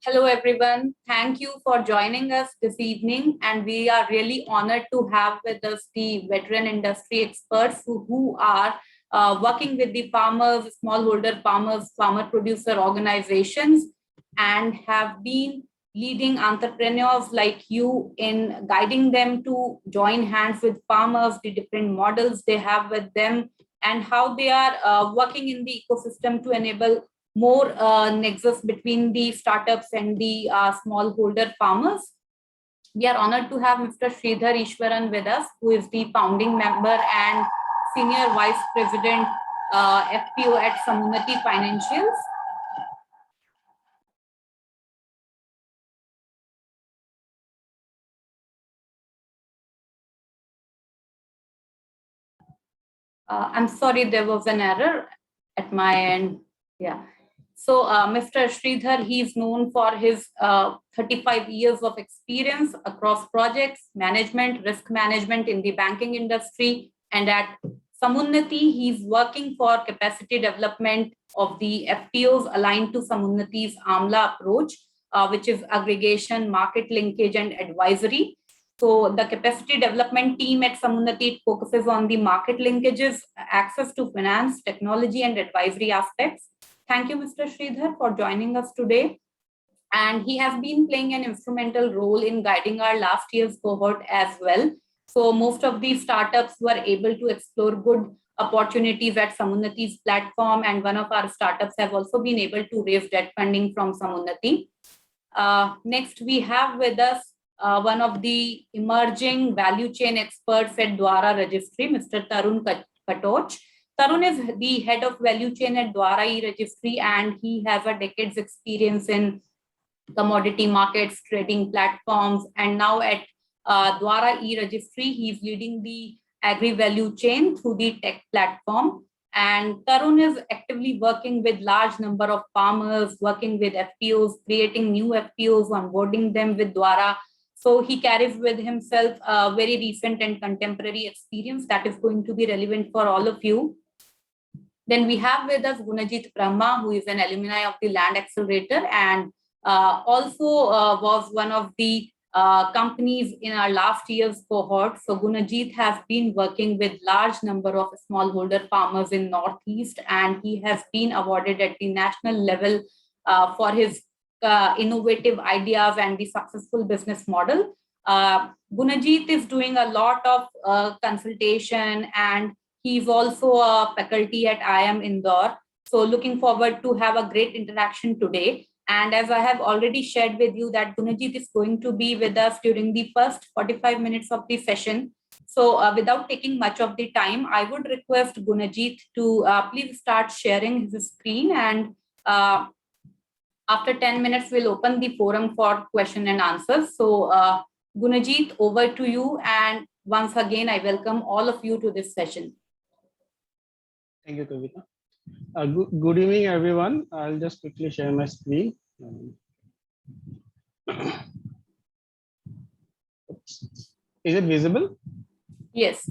Hello, everyone. Thank you for joining us this evening. And we are really honored to have with us the veteran industry experts who are working with the farmers, smallholder farmers, farmer producer organizations, and have been leading entrepreneurs like you in guiding them to join hands with farmers, the different models they have with them, and how they are working in the ecosystem to enable more nexus between the startups and the smallholder farmers. We are honored to have Mr. Sridhar Ishwaran with us, who is the founding member and Senior Vice President FPO at Samunati Financials. I'm sorry, there was an error at my end. Yeah. So Mr. Sridhar, he's known for his 35 years of experience across projects, management, risk management in the banking industry. And at Samunnati, he's working for capacity development of the FPOs aligned to Samunnati's AMLA approach, which is aggregation, market linkage, and advisory. So the capacity development team at Samunnati focuses on the market linkages, access to finance, technology, and advisory aspects. Thank you, Mr. Sridhar, for joining us today. And he has been playing an instrumental role in guiding our last year's cohort as well. So most of these startups were able to explore good opportunities at Samunnati's platform. And one of our startups have also been able to raise debt funding from Samunnati. Next, we have with us one of the emerging value chain experts at Dwara Registry, Mr. Tarun Katoch. Tarun is the head of value chain at Dwara e-Registry, and he has a decade's experience in commodity markets, trading platforms, and now at Dwara e-Registry, he's leading the agri-value chain through the tech platform. And Tarun is actively working with large number of farmers, working with FPOs, creating new FPOs, onboarding them with Dwara. So he carries with himself a very recent and contemporary experience that is going to be relevant for all of you. Then we have with us Gunajit Brahma, who is an alumni of the Land Accelerator and also was one of the companies in our last year's cohort. So Gunajit has been working with large number of smallholder farmers in Northeast, and he has been awarded at the national level for his innovative ideas and the successful business model. Gunajit is doing a lot of consultation, and he's also a faculty at IIM Indore. So looking forward to have a great interaction today. And as I have already shared with you that Gunajit is going to be with us during the first 45 minutes of the session. So without taking much of the time, I would request Gunajit to please start sharing his screen, and after 10 minutes, we'll open the forum for question and answers. So Gunajit, over to you. And once again, I welcome all of you to this session. Thank you, Kavita. Good evening, everyone. I'll just quickly share my screen. Is it visible? Yes.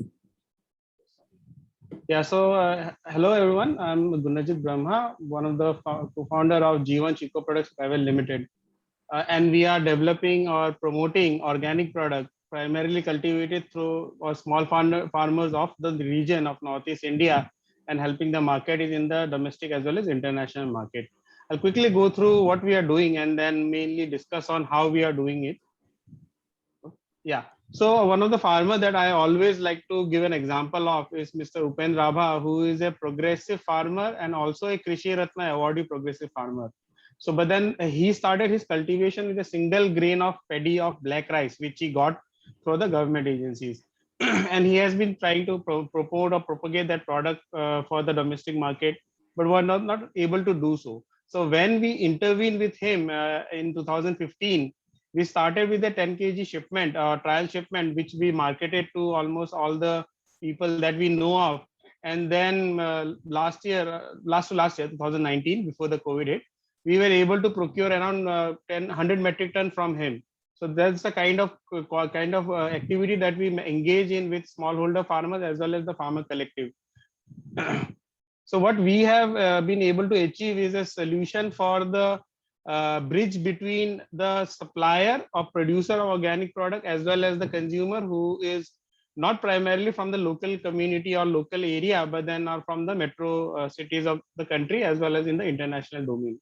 Yeah, so hello, everyone. I'm Gunajit Brahma, one of the co-founder of G1 Chico Products Private Limited. And we are developing or promoting organic products primarily cultivated through small farmers of the region of Northeast India, and helping the market is in the domestic as well as international market. I'll quickly go through what we are doing and then mainly discuss on how we are doing it. Yeah, so one of the farmers that I always like to give an example of is Mr. Upen Rabha, who is a progressive farmer and also a Krishi Ratna awardee progressive farmer. So, but then he started his cultivation with a single grain of paddy of black rice, which he got through the government agencies. And he has been trying to promote or propagate that product for the domestic market, but were not able to do so. So when we intervened with him in 2015, we started with a 10 kg shipment, trial shipment, which we marketed to almost all the people that we know of. And then last year, 2019, before the COVID hit, we were able to procure around 100 metric ton from him. So that's the kind of activity that we engage in with smallholder farmers as well as the farmer collective. So what we have been able to achieve is a solution for the bridge between the supplier or producer of organic product as well as the consumer who is not primarily from the local community or local area, but then are from the metro cities of the country as well as in the international domain.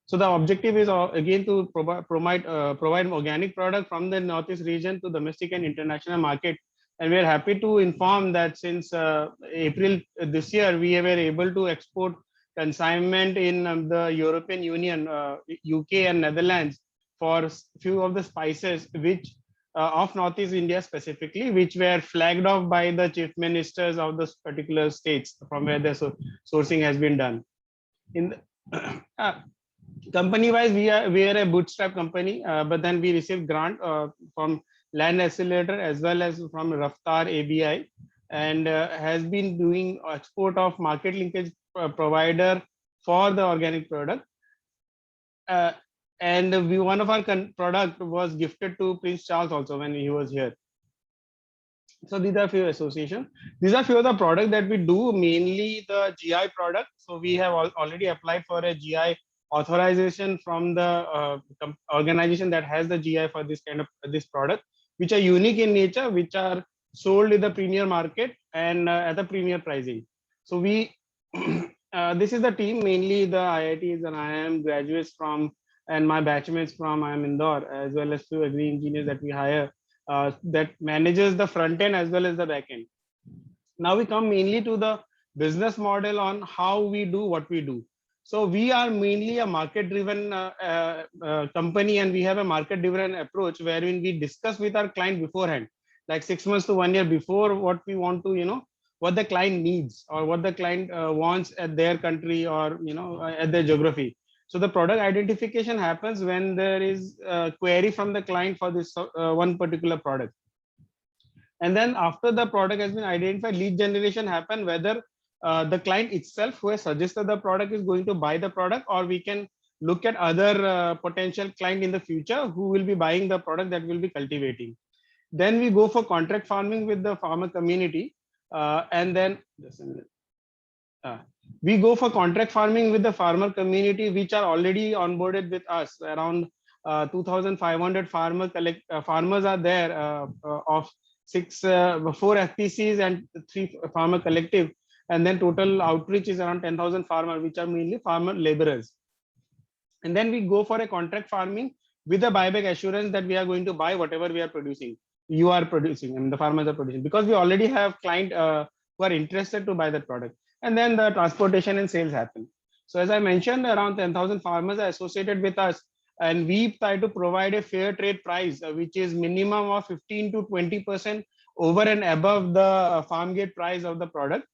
So the objective is again to provide organic product from the Northeast region to domestic and international market. And we're happy to inform that since April this year, we were able to export consignment in the European Union, UK and Netherlands for few of the spices which of Northeast India specifically, which were flagged off by the chief ministers of those particular states from where the sourcing has been done. In the, company wise we are a bootstrap company, but then we received grant from Land Accelerator as well as from Raftar ABI, and has been doing export of market linkage provider for the organic product, and one of our product was gifted to Prince Charles also when he was here. So these are few associations. These are few of the product that we do, mainly the GI product. So we have already applied for a GI authorization from the organization that has the GI for this kind of this product, which are unique in nature, which are sold in the premier market and at the premier pricing. So we this is the team, mainly the IITs and IIM graduates from, and my batchmates from IIM Indore, as well as few agri engineers that we hire, that manages the front end as well as the back end. Now we come mainly to the business model on how we do what we do. So we are mainly a market driven company, and we have a market driven approach wherein we discuss with our client beforehand, like 6 months to 1 year before, what we want to, what the client needs or what the client wants at their country or at their geography. So the product identification happens when there is a query from the client for this one particular product. And then after the product has been identified, lead generation happen, whether the client itself who has suggested the product is going to buy the product, or we can look at other potential client in the future who will be buying the product that we'll be cultivating. Then we go for contract farming with the farmer community, and then just a minute. We go for contract farming with the farmer community, which are already onboarded with us. Around 2,500 farmers are there of 4 FPCs and 3 farmer collective, and then total outreach is around 10,000 farmers, which are mainly farmer laborers. And then we go for a contract farming with a buyback assurance that we are going to buy whatever we are producing. You are producing, I mean, the farmers are producing, because we already have client who are interested to buy that product. And then the transportation and sales happen. So as I mentioned, around 10,000 farmers are associated with us, and we try to provide a fair trade price, which is minimum of 15 to 20% over and above the farm gate price of the product.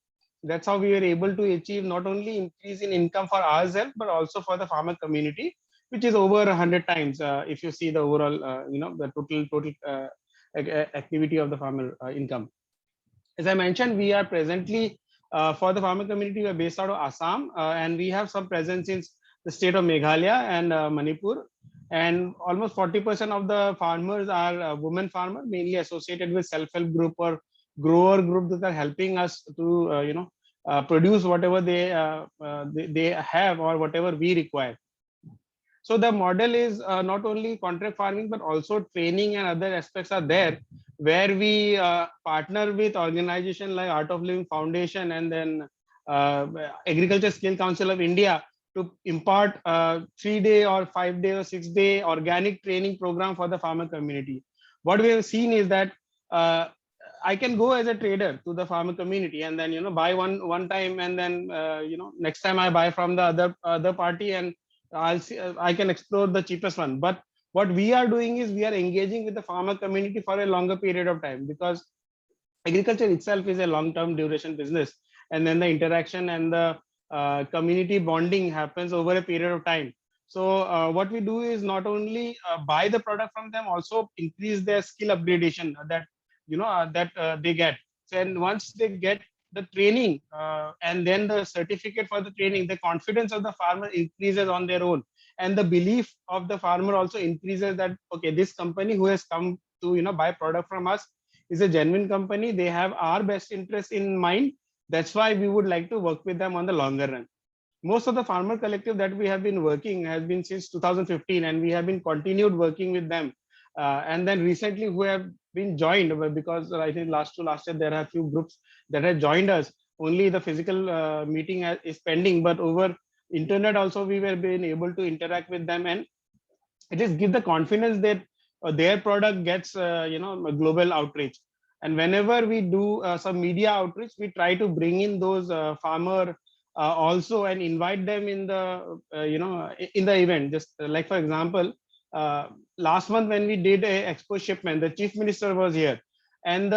That's how we were able to achieve not only increase in income for ourselves, but also for the farmer community, which is over 100 times if you see the overall, the total activity of the farmer income. As I mentioned, we are presently for the farmer community, we are based out of Assam, and we have some presence in the state of Meghalaya and Manipur. And almost 40% of the farmers are women farmers, mainly associated with self-help group or grower group that are helping us to produce whatever they have or whatever we require. So the model is not only contract farming, but also training and other aspects are there, where we partner with organizations like Art of Living Foundation and then Agriculture Skill Council of India to impart 3-day or 5-day or 6-day organic training program for the farmer community. What we have seen is that I can go as a trader to the farmer community and then buy one time, and then next time I buy from the other party, and I'll see, I can explore the cheapest one. But what we are doing is we are engaging with the farmer community for a longer period of time, because agriculture itself is a long-term duration business, and then the interaction and the community bonding happens over a period of time. So what we do is not only buy the product from them, also increase their skill upgradation that they get. So, and once they get the training and then the certificate for the training, the confidence of the farmer increases on their own, and the belief of the farmer also increases that okay, this company who has come to buy product from us is a genuine company. They have our best interest in mind, That's why we would like to work with them on the longer run. Most of the farmer collective that we have been working has been since 2015, and we have been continued working with them. And then recently who have been joined, because I think last year there are a few groups that have joined us. Only the physical meeting is pending, but over internet also we were being able to interact with them, and it is give the confidence that their product gets a global outreach. And whenever we do some media outreach, we try to bring in those farmer also and invite them in the in the event. Just like for example, last month when we did a expo shipment, the chief minister was here, and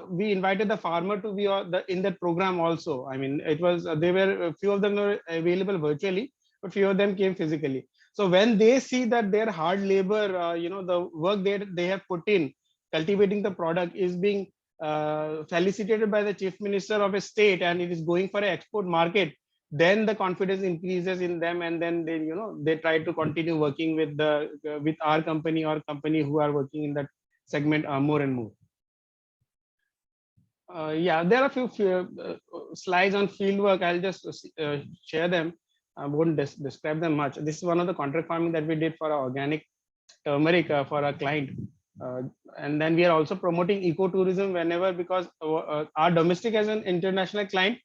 we invited the farmer to be in that program also. I mean, it was they were a few of them were available virtually, but few of them came physically. So when they see that their hard labor, the work they have put in cultivating the product is being felicitated by the chief minister of a state, and it is going for an export market, then the confidence increases in them, and then they try to continue working with with our company or company who are working in that segment more and more. Yeah, there are a few slides on fieldwork. I'll just share them. I won't describe them much. This is one of the contract farming that we did for our organic turmeric for a client. Uh, and then we are also promoting ecotourism whenever, because our domestic as an international client,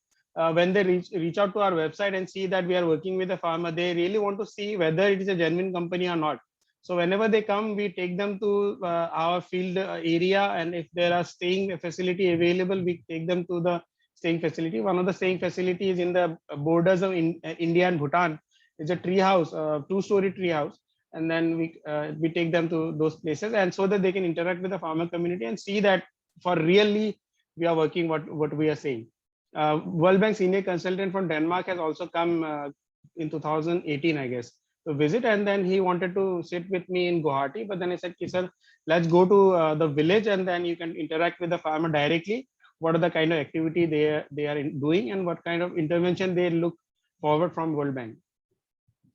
when they reach out to our website and see that we are working with a farmer, they really want to see whether it is a genuine company or not. So whenever they come, we take them to our field area, and if there are staying facility available, we take them to the staying facility. One of the staying facilities in the borders of India and Bhutan. It's a tree house, two-story tree house, and then we take them to those places, and so that they can interact with the farmer community and see that for really we are working what we are saying. World Bank senior consultant from Denmark has also come in 2018, I guess, to visit, and then he wanted to sit with me in Guwahati, but then I said, sir, let's go to the village, and then you can interact with the farmer directly. What are the kind of activity they are doing, and what kind of intervention they look forward from World Bank.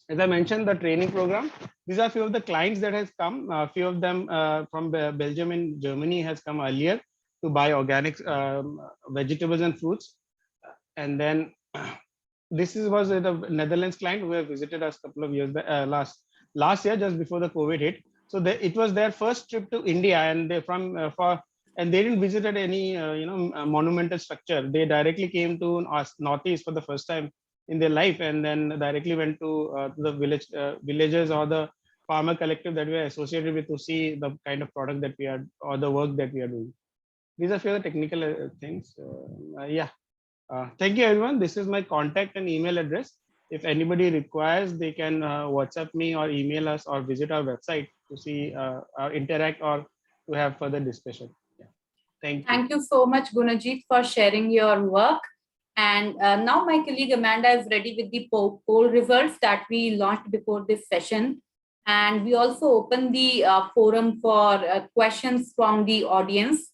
As I mentioned, the training program, these are few of the clients that has come. A few of them from Belgium and Germany has come earlier to buy organic vegetables and fruits. And then was the Netherlands client who have visited us a couple of years last year, just before the COVID hit. So it was their first trip to India, and and they didn't visit any monumental structure. They directly came to us Northeast for the first time in their life, and then directly went to the villages or the farmer collective that we are associated with to see the kind of product that we are, or the work that we are doing. These are few of the technical things. Yeah. Thank you, everyone. This is my contact and email address. If anybody requires, they can WhatsApp me or email us or visit our website to see interact or to have further discussion. Yeah. Thank you. Thank you so much, Gunajit, for sharing your work. And now my colleague Amanda is ready with the poll results that we launched before this session. And we also opened the forum for questions from the audience.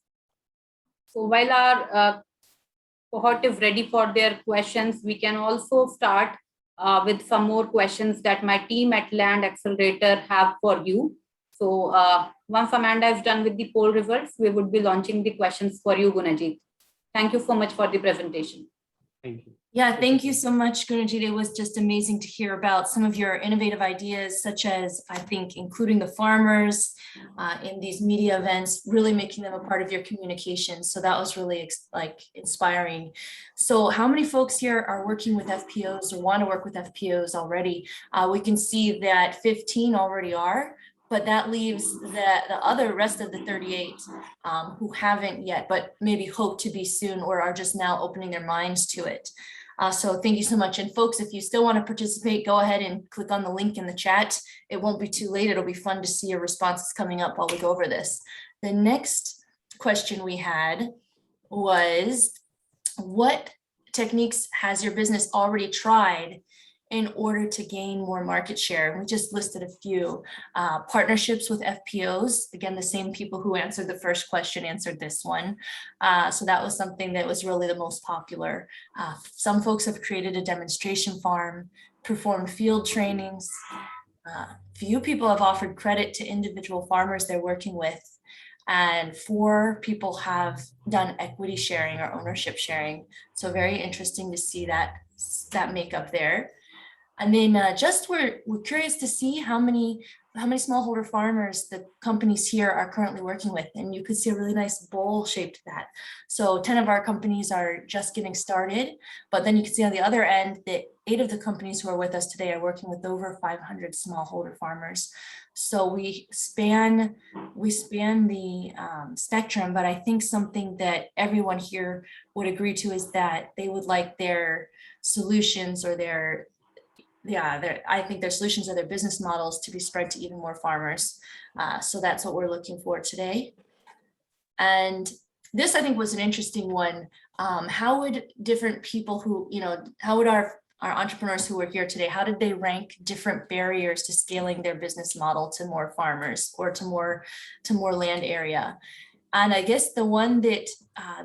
So while our cohort is ready for their questions, we can also start with some more questions that my team at Land Accelerator have for you. So once Amanda is done with the poll results, we would be launching the questions for you, Gunajit. Thank you so much for the presentation. Thank you. Yeah, thank you so much, Gunajit. It was just amazing to hear about some of your innovative ideas, such as, I think, including the farmers in these media events, really making them a part of your communication. So that was really inspiring. So how many folks here are working with FPOs or want to work with FPOs already? We can see that 15 already are, but that leaves the other rest of the 38 who haven't yet, but maybe hope to be soon or are just now opening their minds to it. So thank you so much. And folks, if you still want to participate, go ahead and click on the link in the chat. It won't be too late. It'll be fun to see your responses coming up while we go over this. The next question we had was, what techniques has your business already tried in order to gain more market share? We just listed a few. Partnerships with FPOs. Again, the same people who answered the first question answered this one. So that was something that was really the most popular. Some folks have created a demonstration farm, performed field trainings. Few people have offered credit to individual farmers they're working with. and 4 people have done equity sharing or ownership sharing. So very interesting to see that makeup there. And then just we're curious to see how many smallholder farmers the companies here are currently working with. And you could see a really nice bowl shaped that. So 10 of our companies are just getting started, but then you can see on the other end that 8 of the companies who are with us today are working with over 500 smallholder farmers. So we span the spectrum, but I think something that everyone here would agree to is that they would like their solutions or I think their solutions or their business models to be spread to even more farmers. So that's what we're looking for today. And this, I think, was an interesting one. How would different people who, how would our entrepreneurs who are here today, how did they rank different barriers to scaling their business model to more farmers or to more land area? And I guess the one that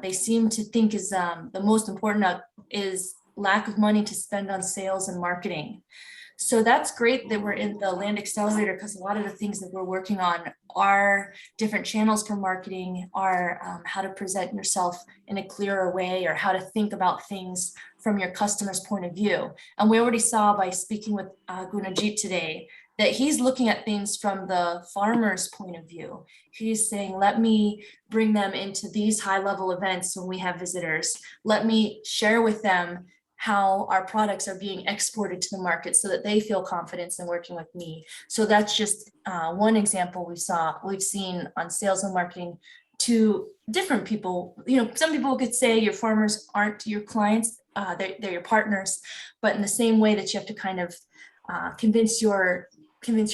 they seem to think is the most important is lack of money to spend on sales and marketing. So that's great that we're in the Land Accelerator, because a lot of the things that we're working on are different channels for marketing, are how to present yourself in a clearer way, or how to think about things from your customer's point of view. And we already saw by speaking with Gunajit today that he's looking at things from the farmer's point of view. He's saying, let me bring them into these high-level events when we have visitors. Let me share with them how our products are being exported to the market so that they feel confidence in working with me. So that's just one example we've seen on sales and marketing to different people. Some people could say your farmers aren't your clients, they're your partners, but in the same way that you have to kind of convince your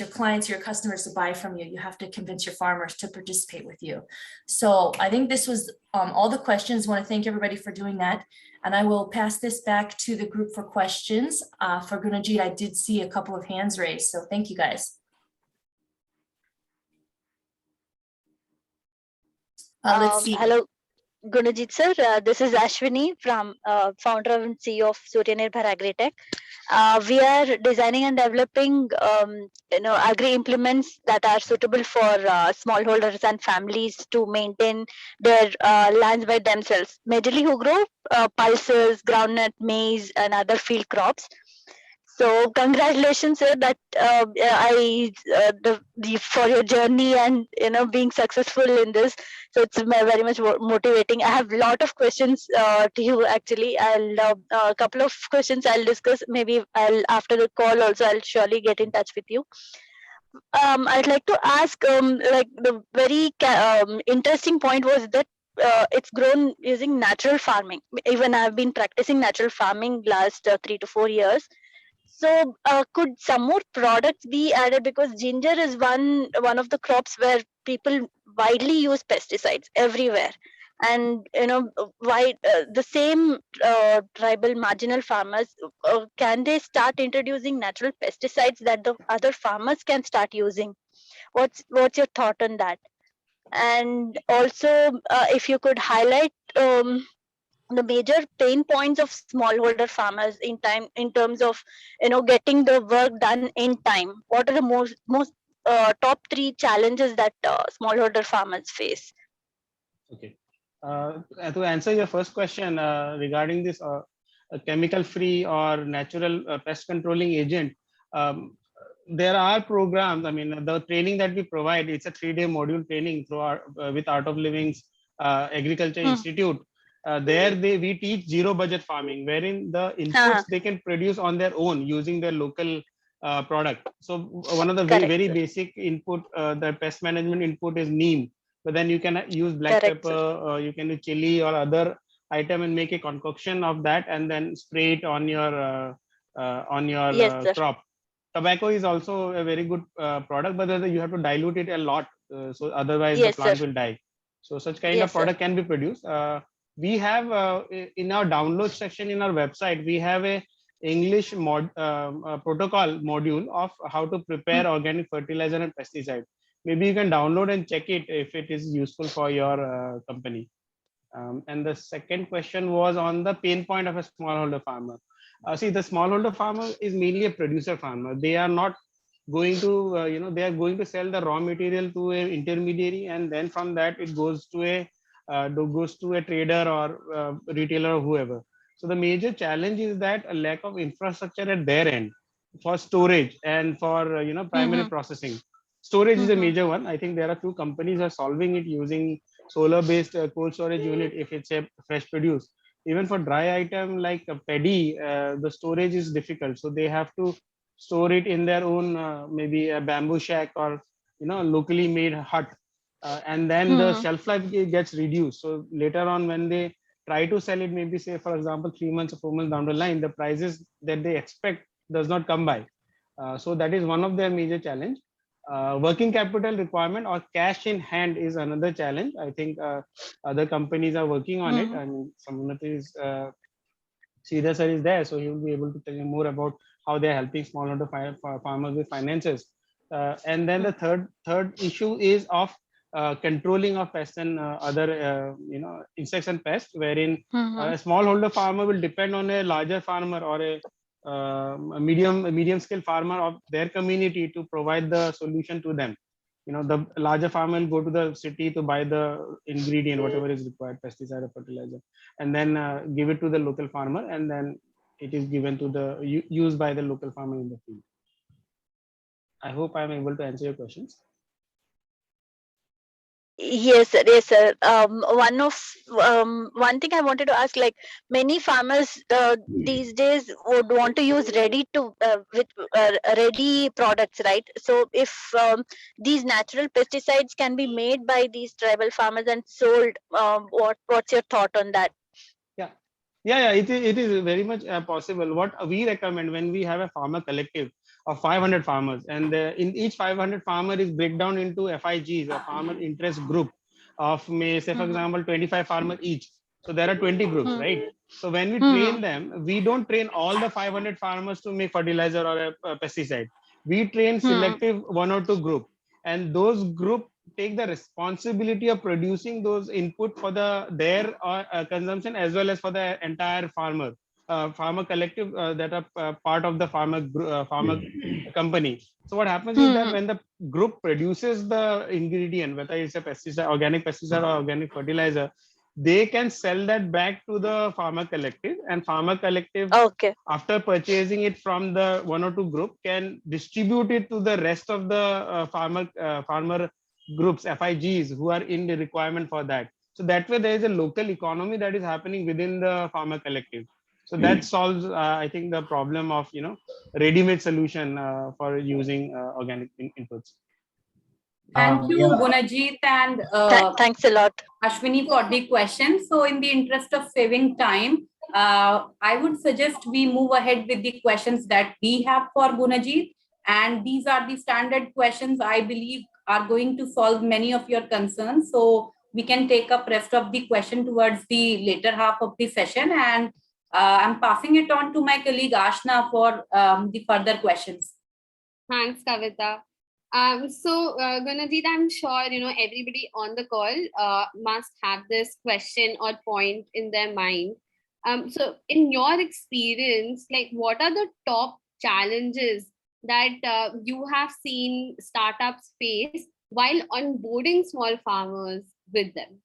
clients, your customers to buy from you, you have to convince your farmers to participate with you. So I think this was all the questions. I want to thank everybody for doing that. And I will pass this back to the group for questions. For Gunajit, I did see a couple of hands raised, so thank you guys. Let's see. Hello, Gunajit sir. This is Ashwini from founder and CEO of Suryanirbar Agritech. We are designing and developing, agri implements that are suitable for smallholders and families to maintain their lands by themselves. Majorly who grow pulses, groundnut, maize, and other field crops. So congratulations, sir, that for your journey and being successful in this. So it's very much motivating. I have a lot of questions to you. Actually, I'll a couple of questions I'll discuss. Maybe after the call also I'll surely get in touch with you. I'd like to ask, like the very interesting point was that it's grown using natural farming. Even I've been practicing natural farming last 3 to 4 years. So could some more products be added, because ginger is one of the crops where people widely use pesticides everywhere, and why the same tribal marginal farmers, can they start introducing natural pesticides that the other farmers can start using? What's your thought on that? And also if you could highlight the major pain points of smallholder farmers in terms of getting the work done in time. What are the most top 3 challenges that smallholder farmers face? Okay. To answer your first question regarding this chemical free or natural pest controlling agent, there are programs. I mean, the training that we provide, it's a 3-day module training through our with Art of Living's Agriculture Institute. There we teach zero budget farming, wherein the inputs they can produce on their own using their local product. So one of the very basic input, the pest management input is neem, but then you can use black pepper, you can do chili or other item and make a concoction of that and then spray it on your crop. Tobacco is also a very good product, but you have to dilute it a lot, so otherwise the plant will die. So such kind of product can be produced. We have in our download section in our website, we have a English protocol module of how to prepare organic fertilizer and pesticide. Maybe you can download and check it if it is useful for your company. And the second question was on the pain point of a smallholder farmer. See, the smallholder farmer is mainly a producer farmer. They are not going to, they are going to sell the raw material to an intermediary, and then from that it goes to a trader or retailer or whoever. So the major challenge is that a lack of infrastructure at their end for storage and for primary processing. Storage is a major one. I think there are few companies are solving it using solar based cold storage unit if it's a fresh produce. Even for dry item like a paddy, the storage is difficult, so they have to store it in their own maybe a bamboo shack or locally made hut, and then the shelf life gets reduced. So later on when they try to sell it, maybe say for example 3 months or 4 months down the line, the prices that they expect does not come by. So that is one of their major challenge. Working capital requirement or cash in hand is another challenge. I think other companies are working on it. I mean, someone is Sridhar sir is there, so he will be able to tell you more about how they are helping smallholder farmers with finances. And then the third issue is of controlling of pests and other insects and pests, wherein a smallholder farmer will depend on a larger farmer or a medium scale farmer of their community to provide the solution to them. The larger farmer will go to the city to buy the ingredient, whatever is required, pesticide or fertilizer, and then give it to the local farmer, and then it is given to the used by the local farmer in the field. I hope I am able to answer your questions. Yes, sir. Yes, sir. One thing I wanted to ask, like many farmers these days would want to use ready products, right? So if these natural pesticides can be made by these tribal farmers and sold, what's your thought on that? Yeah, it is very much possible. What we recommend when we have a farmer collective of 500 farmers, and in each 500 farmer is breakdown into FIGs, a farmer interest group of say for example 25 farmer each. So there are 20 groups, right? So when we train them, we don't train all the 500 farmers to make fertilizer or a pesticide. We train selective one or two group, and those group take the responsibility of producing those input for their consumption as well as for the entire farmer collective that are part of the farmer company. So what happens is that when the group produces the ingredient, whether it's a organic pesticide or organic fertilizer, they can sell that back to the farmer collective, and farmer collective, after purchasing it from the one or two group, can distribute it to the rest of the farmer groups, FIGs, who are in the requirement for that. So that way there is a local economy that is happening within the farmer collective. So that solves, I think, the problem of ready-made solution for using organic inputs. Thank you, Gunajit and Thanks a lot, Ashwini, for the question. So in the interest of saving time, I would suggest we move ahead with the questions that we have for Gunajit. And these are the standard questions I believe are going to solve many of your concerns. So we can take up rest of the question towards the later half of the session. And I'm passing it on to my colleague Ashna for the further questions. Thanks, Kavita. Gunajit, I'm sure everybody on the call must have this question or point in their mind. So in your experience, like what are the top challenges that you have seen startups face while onboarding small farmers with them?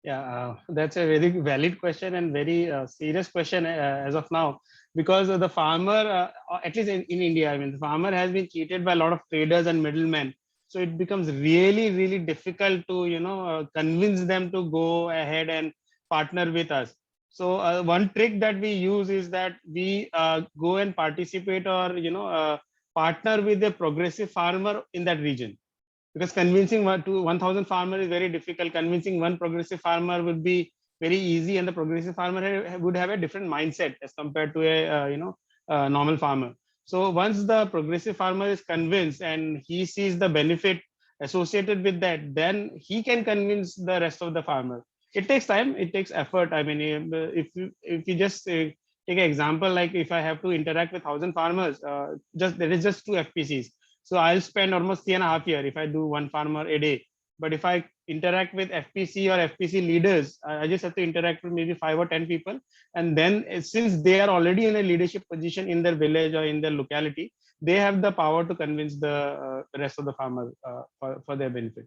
Yeah, that's a very valid question and very serious question as of now, because the farmer, at least in India, I mean, the farmer has been cheated by a lot of traders and middlemen. So it becomes really, really difficult to, convince them to go ahead and partner with us. So one trick that we use is that we go and participate or, partner with a progressive farmer in that region. Because convincing 1,000 farmer is very difficult. Convincing one progressive farmer would be very easy, and the progressive farmer would have a different mindset as compared to a normal farmer. So once the progressive farmer is convinced and he sees the benefit associated with that, then he can convince the rest of the farmer. It takes time, it takes effort. I mean, if you just take an example, like if I have to interact with 1,000 farmers, there is just 2 FPCs. So I'll spend almost 3.5 years if I do one farmer a day. But if I interact with FPC or FPC leaders, I just have to interact with maybe 5 or 10 people. And then since they are already in a leadership position in their village or in their locality, they have the power to convince the rest of the farmers for their benefit.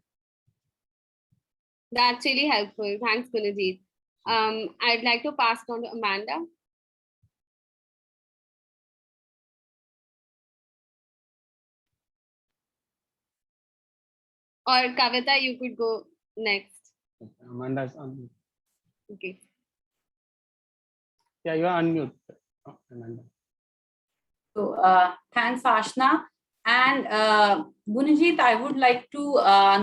That's really helpful. Thanks, Gunajit. I'd like to pass it on to Amanda. Or Kavita, you could go next. Amanda's on. Okay. Yeah, you are unmute, Amanda. So thanks, Ashna. And Gunajit, I would like to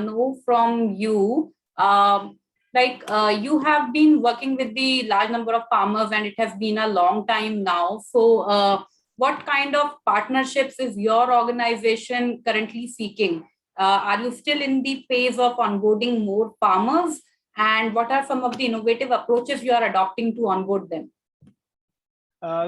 know from you, you have been working with the large number of farmers and it has been a long time now. So what kind of partnerships is your organization currently seeking? Are you still in the phase of onboarding more farmers? And what are some of the innovative approaches you are adopting to onboard them?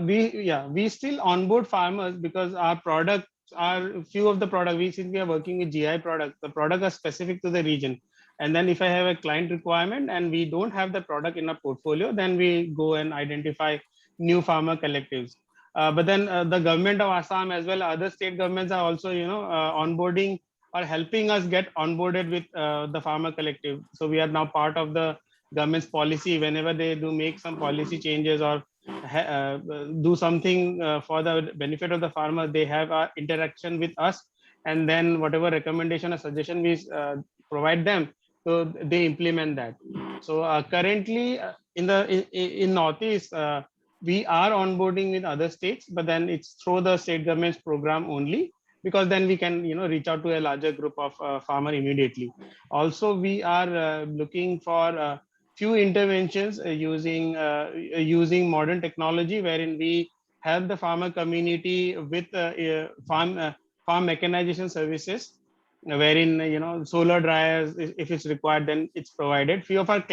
We still onboard farmers because our products are few of the product since we are working with GI products, the product are specific to the region. And then if I have a client requirement and we don't have the product in our portfolio, then we go and identify new farmer collectives. But then the government of Assam as well other state governments are also onboarding or helping us get onboarded with the farmer collective. So we are now part of the government's policy whenever they do make some policy changes or do something for the benefit of the farmer. They have interaction with us, and then whatever recommendation or suggestion we provide them, so they implement that. So currently in Northeast, we are onboarding with other states, but then it's through the state government's program only, because then we can reach out to a larger group of farmer immediately. Also, we are looking for few interventions using modern technology, wherein we help the farmer community with farm mechanization services, wherein solar dryers, if it's required, then it's provided. Few of our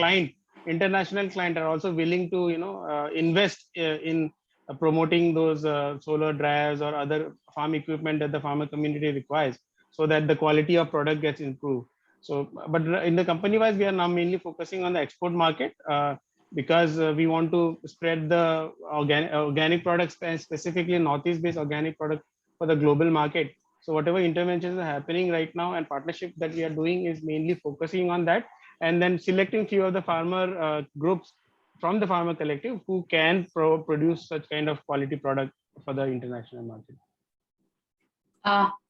international clients are also willing to invest in promoting those solar dryers or other farm equipment that the farmer community requires, so that the quality of product gets improved. So, but in the company wise, we are now mainly focusing on the export market because we want to spread the organic products, specifically Northeast based organic product for the global market. So whatever interventions are happening right now and partnership that we are doing is mainly focusing on that, and then selecting few of the farmer groups from the farmer collective who can produce such kind of quality product for the international market.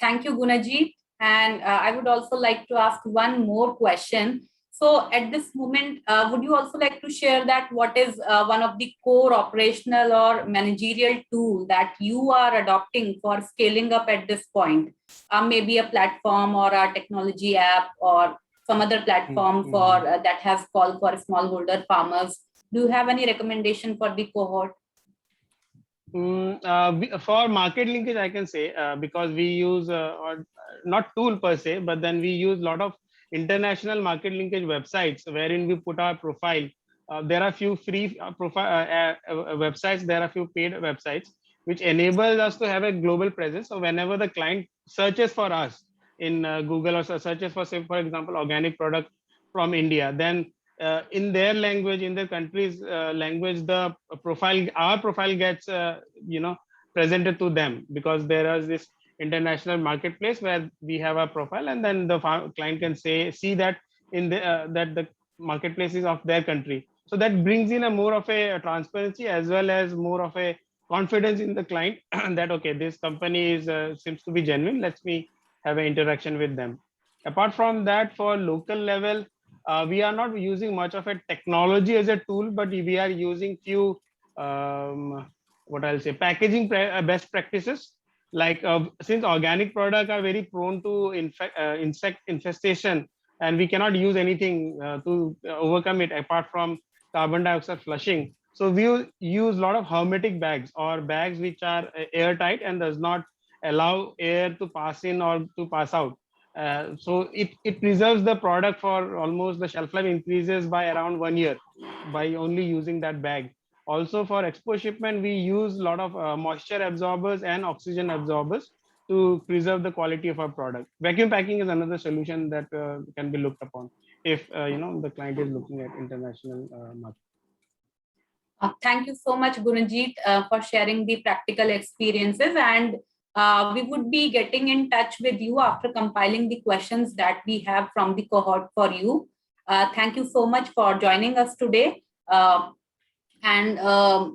Thank you, Gunajit. And I would also like to ask one more question. So at this moment, would you also like to share that what is one of the core operational or managerial tool that you are adopting for scaling up at this point? Maybe a platform or a technology app or some other platform for that has called for smallholder farmers. Do you have any recommendation for the cohort? For market linkage, I can say because we use not tool per se, but then we use a lot of international market linkage websites wherein we put our profile. There are few free profile websites. There are few paid websites which enable us to have a global presence. So whenever the client searches for us in Google or searches for, say, for example, organic product from India, then in their language, in their country's language, the our profile gets presented to them, because there is this international marketplace where we have a profile, and then the client can see that in the that the marketplace is of their country. So that brings in a more of a transparency as well as more of a confidence in the client that okay, this company is seems to be genuine. Let me have an interaction with them. Apart from that, for local level, we are not using much of a technology as a tool, but we are using few what I'll say packaging best practices. Like since organic products are very prone to insect infestation, and we cannot use anything to overcome it apart from carbon dioxide flushing. So we use a lot of hermetic bags or bags which are airtight and does not allow air to pass in or to pass out. So it preserves the product for almost, the shelf life increases by around 1 year by only using that bag. Also for export shipment, we use a lot of moisture absorbers and oxygen absorbers to preserve the quality of our product. Vacuum packing is another solution that can be looked upon if the client is looking at international market. Thank you so much, Gunajit, for sharing the practical experiences. And we would be getting in touch with you after compiling the questions that we have from the cohort for you. Thank you so much for joining us today. And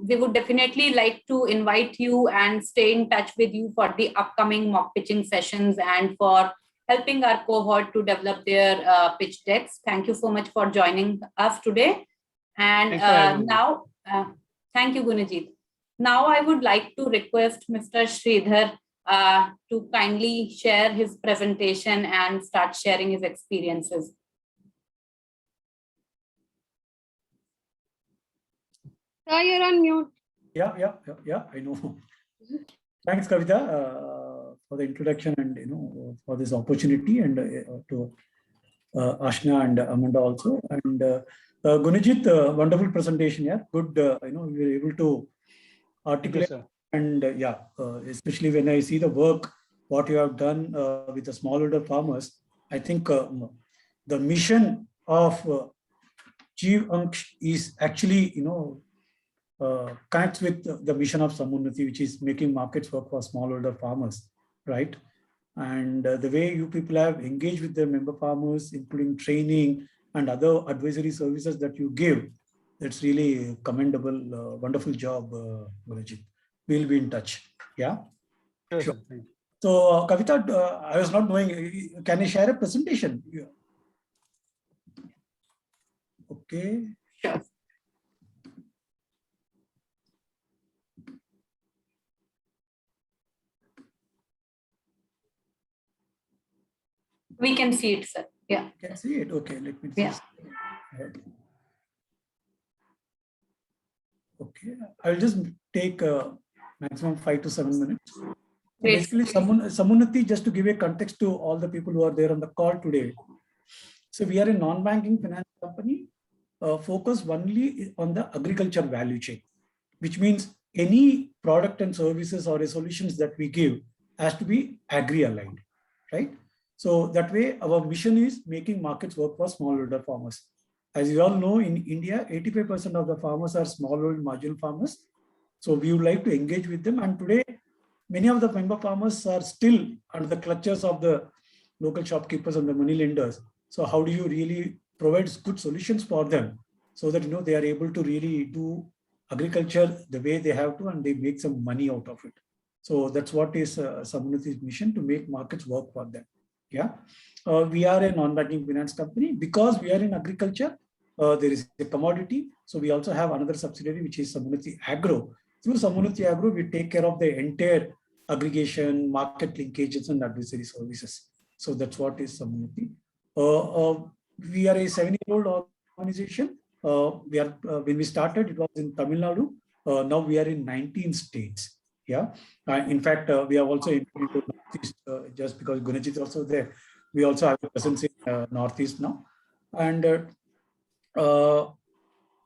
we would definitely like to invite you and stay in touch with you for the upcoming mock pitching sessions and for helping our cohort to develop their pitch decks. Thank you so much for joining us today. And now, thank you, Gunajit. Now I would like to request Mr. Sridhar to kindly share his presentation and start sharing his experiences. Sir, you're on mute. Yeah, I know. Thanks, Kavita, for the introduction and for this opportunity, and to Ashna and Amanda also, and Gunajit, wonderful presentation. Yeah, good. We were able to articulate, yes, and especially when I see the work what you have done with the smallholder farmers, I think the mission of Jeev is actually connects with the mission of Samunnati, which is making markets work for smallholder farmers, right? And the way you people have engaged with the member farmers, including training and other advisory services that you give, that's really commendable. Wonderful job, Gunajit. We'll be in touch. Yeah. sure. So, Kavita, I was not knowing. Can you share a presentation? Yeah. Okay. Sure. We can see it, sir. Yeah. Can see it. Okay, let me see. Yeah. Okay, I'll just take maximum 5 to 7 minutes. Great. Basically, Samunnati, just to give a context to all the people who are there on the call today. So we are a non-banking finance company focused only on the agriculture value chain, which means any product and services or solutions that we give has to be agri-aligned, right? So that way, our mission is making markets work for smallholder farmers. As you all know, in India, 85% of the farmers are smallholder marginal farmers. So we would like to engage with them. And today, many of the member farmers are still under the clutches of the local shopkeepers and the money lenders. So how do you really provide good solutions for them so that they are able to really do agriculture the way they have to, and they make some money out of it. So that's what is Samunnati's mission, to make markets work for them. Yeah, we are a non-banking finance company because we are in agriculture. There is a commodity, so we also have another subsidiary which is Samunnati Agro. Through Samunnati Agro, we take care of the entire aggregation, market linkages, and advisory services. So that's what is Samunnati. We are a 7-year-old organization. When we started, it was in Tamil Nadu. Now we are in 19 states. Yeah. In fact, we have also entered into Northeast, just because Gunajit is also there. We also have a presence in Northeast now. And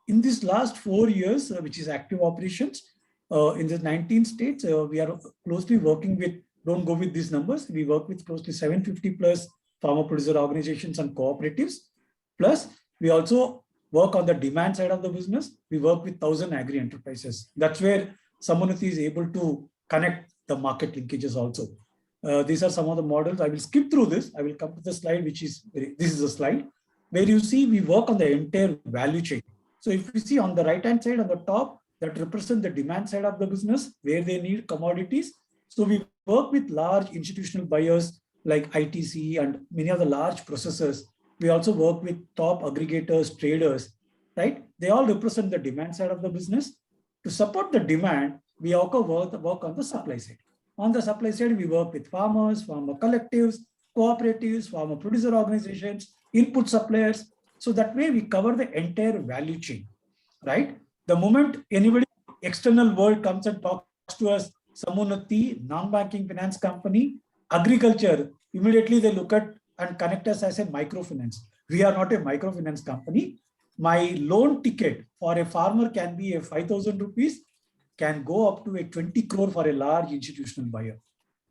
in this last 4 years, which is active operations, in the 19 states, we are closely working with, don't go with these numbers, we work with close to 750 plus farmer producer organizations and cooperatives. Plus, we also work on the demand side of the business. We work with 1,000 agri enterprises. That's where Samunnati is able to connect the market linkages also. These are some of the models. I will skip through this. I will come to the slide, which is, this is a slide where you see we work on the entire value chain. So if you see on the right-hand side on the top, that represents the demand side of the business where they need commodities. So we work with large institutional buyers like ITC and many of the large processors. We also work with top aggregators, traders, right? They all represent the demand side of the business. To support the demand, we also work on the supply side. On the supply side, we work with farmers, farmer collectives, cooperatives, farmer producer organizations, input suppliers. So that way we cover the entire value chain, right? The moment anybody external world comes and talks to us, Samunnati, non-banking finance company, agriculture, immediately they look at and connect us as a microfinance. We are not a microfinance company. My loan ticket for a farmer can be a 5,000 rupees, can go up to a 20 crore for a large institutional buyer.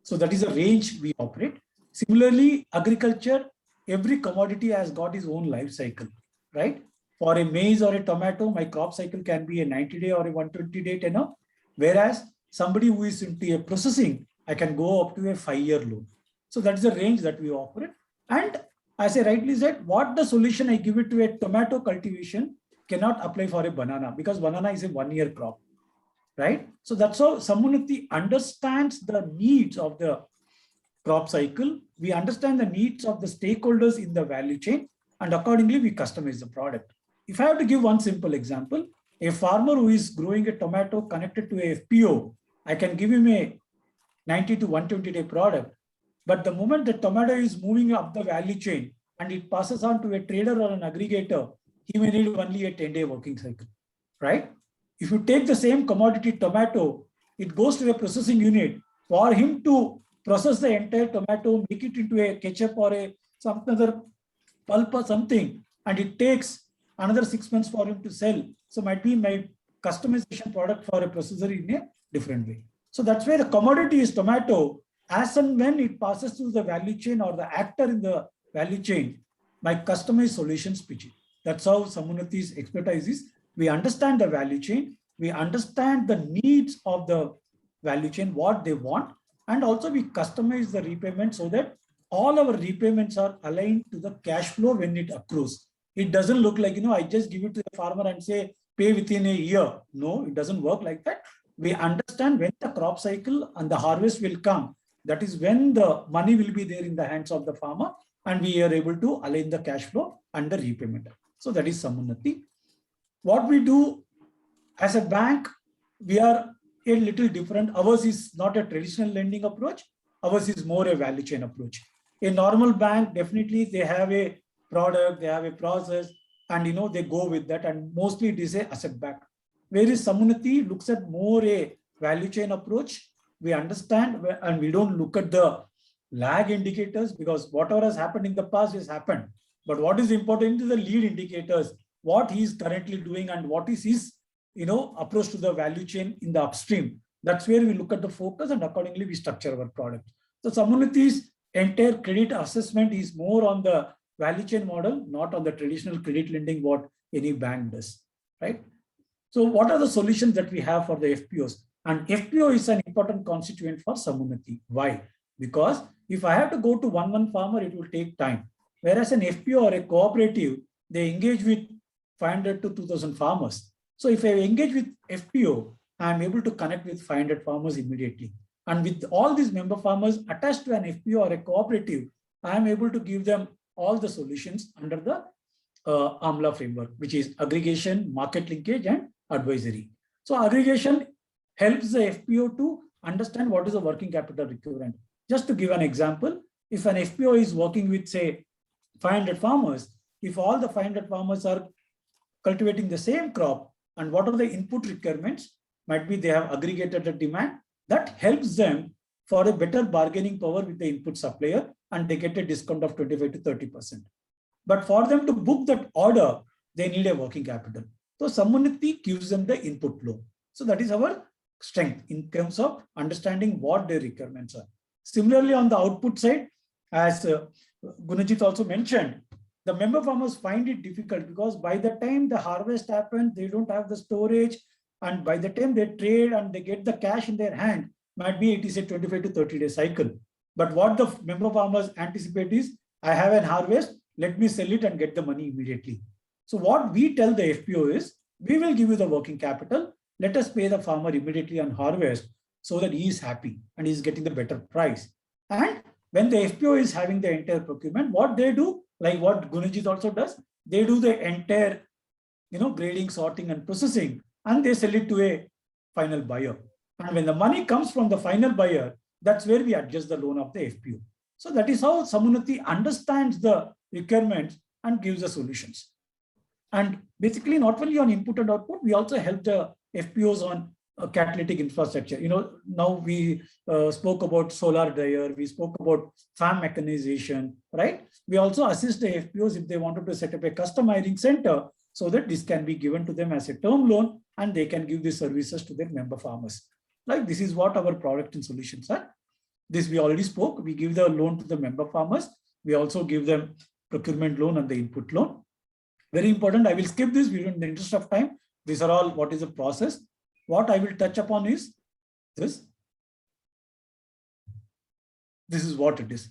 So that is a range we operate. Similarly, agriculture, every commodity has got its own life cycle, right? For a maize or a tomato, my crop cycle can be a 90-day or a 120-day tenure. Whereas somebody who is into a processing, I can go up to a 5-year loan. So that is the range that we operate. And as I rightly said, what the solution I give it to a tomato cultivation cannot apply for a banana, because banana is a 1-year crop, right? So that's how Sammunati understands the needs of the crop cycle. We understand the needs of the stakeholders in the value chain, and accordingly we customize the product. If I have to give one simple example, a farmer who is growing a tomato connected to a FPO, I can give him a 90 to 120-day product. But the moment the tomato is moving up the value chain and it passes on to a trader or an aggregator, he may need only a 10-day working cycle, right? If you take the same commodity tomato, it goes to a processing unit. For him to process the entire tomato, make it into a ketchup or some other pulp or something, and it takes another 6 months for him to sell. So might be my customization product for a processor in a different way. So that's where the commodity is tomato. As and when it passes through the value chain or the actor in the value chain, my customized solutions pitch it. That's how Sammunati's expertise is. We understand the value chain. We understand the needs of the value chain, what they want. And also we customize the repayment so that all our repayments are aligned to the cash flow when it accrues. It doesn't look like, I just give it to the farmer and say, pay within a year. No, it doesn't work like that. We understand when the crop cycle and the harvest will come. That is when the money will be there in the hands of the farmer, and we are able to align the cash flow and the repayment. So that is Sammunati. What we do as a bank, we are a little different. Ours is not a traditional lending approach. Ours is more a value chain approach. A normal bank, definitely they have a product, they have a process, and they go with that, and mostly it is a asset back. Whereas Sammunati looks at more a value chain approach. We understand and we don't look at the lag indicators, because whatever has happened in the past has happened. But what is important is the lead indicators, what he is currently doing and what is his approach to the value chain in the upstream. That's where we look at the focus, and accordingly we structure our product. So Sammunati's entire credit assessment is more on the value chain model, not on the traditional credit lending what any bank does, right? So what are the solutions that we have for the FPOs? And FPO is an important constituent for Sammunati. Why? Because if I have to go to one farmer, it will take time. Whereas an FPO or a cooperative, they engage with 500 to 2,000 farmers. So if I engage with FPO, I am able to connect with 500 farmers immediately. And with all these member farmers attached to an FPO or a cooperative, I am able to give them all the solutions under the AMLA framework, which is aggregation, market linkage, and advisory. So aggregation helps the FPO to understand what is the working capital requirement. Just to give an example, if an FPO is working with, say, 500 farmers, if all the 500 farmers are cultivating the same crop, and what are the input requirements, might be they have aggregated the demand, that helps them for a better bargaining power with the input supplier, and they get a discount of 25 to 30%. But for them to book that order, they need a working capital. So Sammunati gives them the input flow. So that is our strength in terms of understanding what their requirements are. Similarly, on the output side, as Gunajit also mentioned, the member farmers find it difficult because by the time the harvest happens, they don't have the storage, and by the time they trade and they get the cash in their hand, might be it is a 25 to 30-day cycle. But what the member farmers anticipate is, I have an harvest, let me sell it and get the money immediately. So what we tell the FPO is, we will give you the working capital, let us pay the farmer immediately on harvest so that he is happy and he is getting the better price. And when the FPO is having the entire procurement, what they do, like what Gunajit also does, they do the entire grading, sorting and processing, and they sell it to a final buyer. And when the money comes from the final buyer, that's where we adjust the loan of the FPO. So that is how Sammunati understands the requirements and gives the solutions. And basically, not only on input and output, we also help the FPOs on catalytic infrastructure. Now we spoke about solar dryer, we spoke about farm mechanization, right? We also assist the FPOs if they wanted to set up a custom hiring center so that this can be given to them as a term loan and they can give these services to their member farmers. Like this is what our product and solutions are. This we already spoke. We give the loan to the member farmers. We also give them procurement loan and the input loan. Very important. I will skip this. We don't in the interest of time. These are all what is the process. What I will touch upon is this. This is what it is.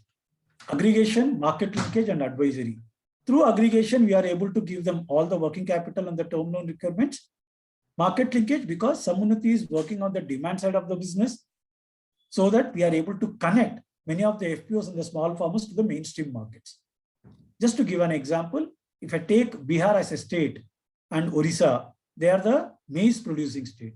Aggregation, market linkage, and advisory. Through aggregation, we are able to give them all the working capital and the term loan requirements. Market linkage, because Sammunati is working on the demand side of the business, so that we are able to connect many of the FPOs and the small farmers to the mainstream markets. Just to give an example, if I take Bihar as a state and Orissa, they are the maize producing state.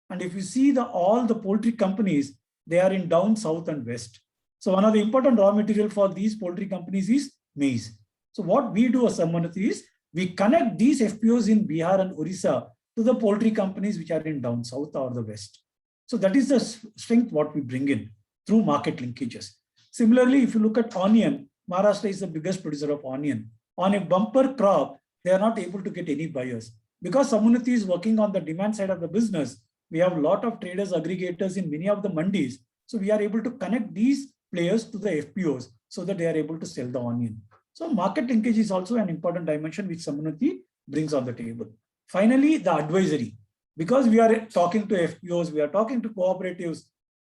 And if you see all the poultry companies, they are in down south and west. So one of the important raw material for these poultry companies is maize. So what we do as Sammunati is we connect these FPOs in Bihar and Orissa to the poultry companies which are in down south or the west. So that is the strength what we bring in through market linkages. Similarly, if you look at onion, Maharashtra is the biggest producer of onion. On a bumper crop, they are not able to get any buyers. Because Sammunati is working on the demand side of the business, we have a lot of traders, aggregators in many of the mandis. So we are able to connect these players to the FPOs so that they are able to sell the onion. So market linkage is also an important dimension which Sammunati brings on the table. Finally, the advisory. Because we are talking to FPOs, we are talking to cooperatives,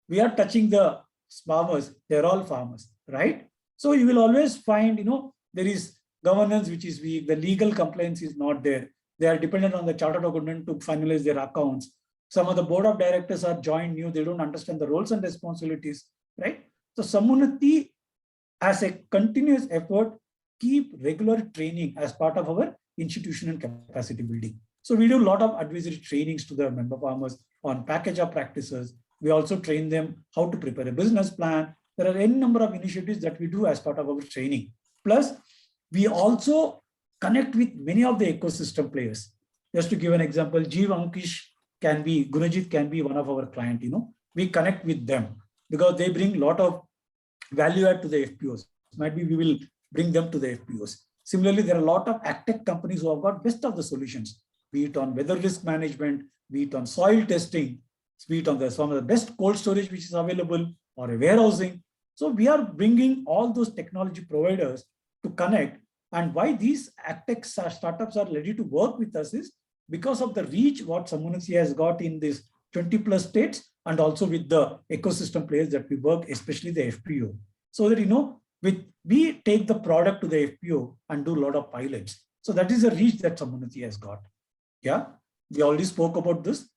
we are touching the farmers, they're all farmers, right? So you will always find, there is governance which is weak, the legal compliance is not there. They are dependent on the chartered accountant to finalize their accounts. Some of the board of directors are joined new, they don't understand the roles and responsibilities, right? So Sammunati, as a continuous effort, keep regular training as part of our institutional capacity building. So we do a lot of advisory trainings to the member farmers on package of practices. We also train them how to prepare a business plan. There are any number of initiatives that we do as part of our training. Plus, we also connect with many of the ecosystem players. Just to give an example, Jeev Ankish can be, Gunajit can be one of our clients. We connect with them because they bring a lot of value add to the FPOs. Maybe we will bring them to the FPOs. Similarly, there are a lot of agtech companies who have got best of the solutions, be it on weather risk management, be it on soil testing, be it on some of the best cold storage which is available, or a warehousing. So we are bringing all those technology providers to connect. And why these agtech startups are ready to work with us is because of the reach what Sammunati has got in these 20 plus states, and also with the ecosystem players that we work, especially the FPO. So that, we take the product to the FPO and do a lot of pilots. So that is a reach that Sammunati has got. Yeah, we already spoke about this.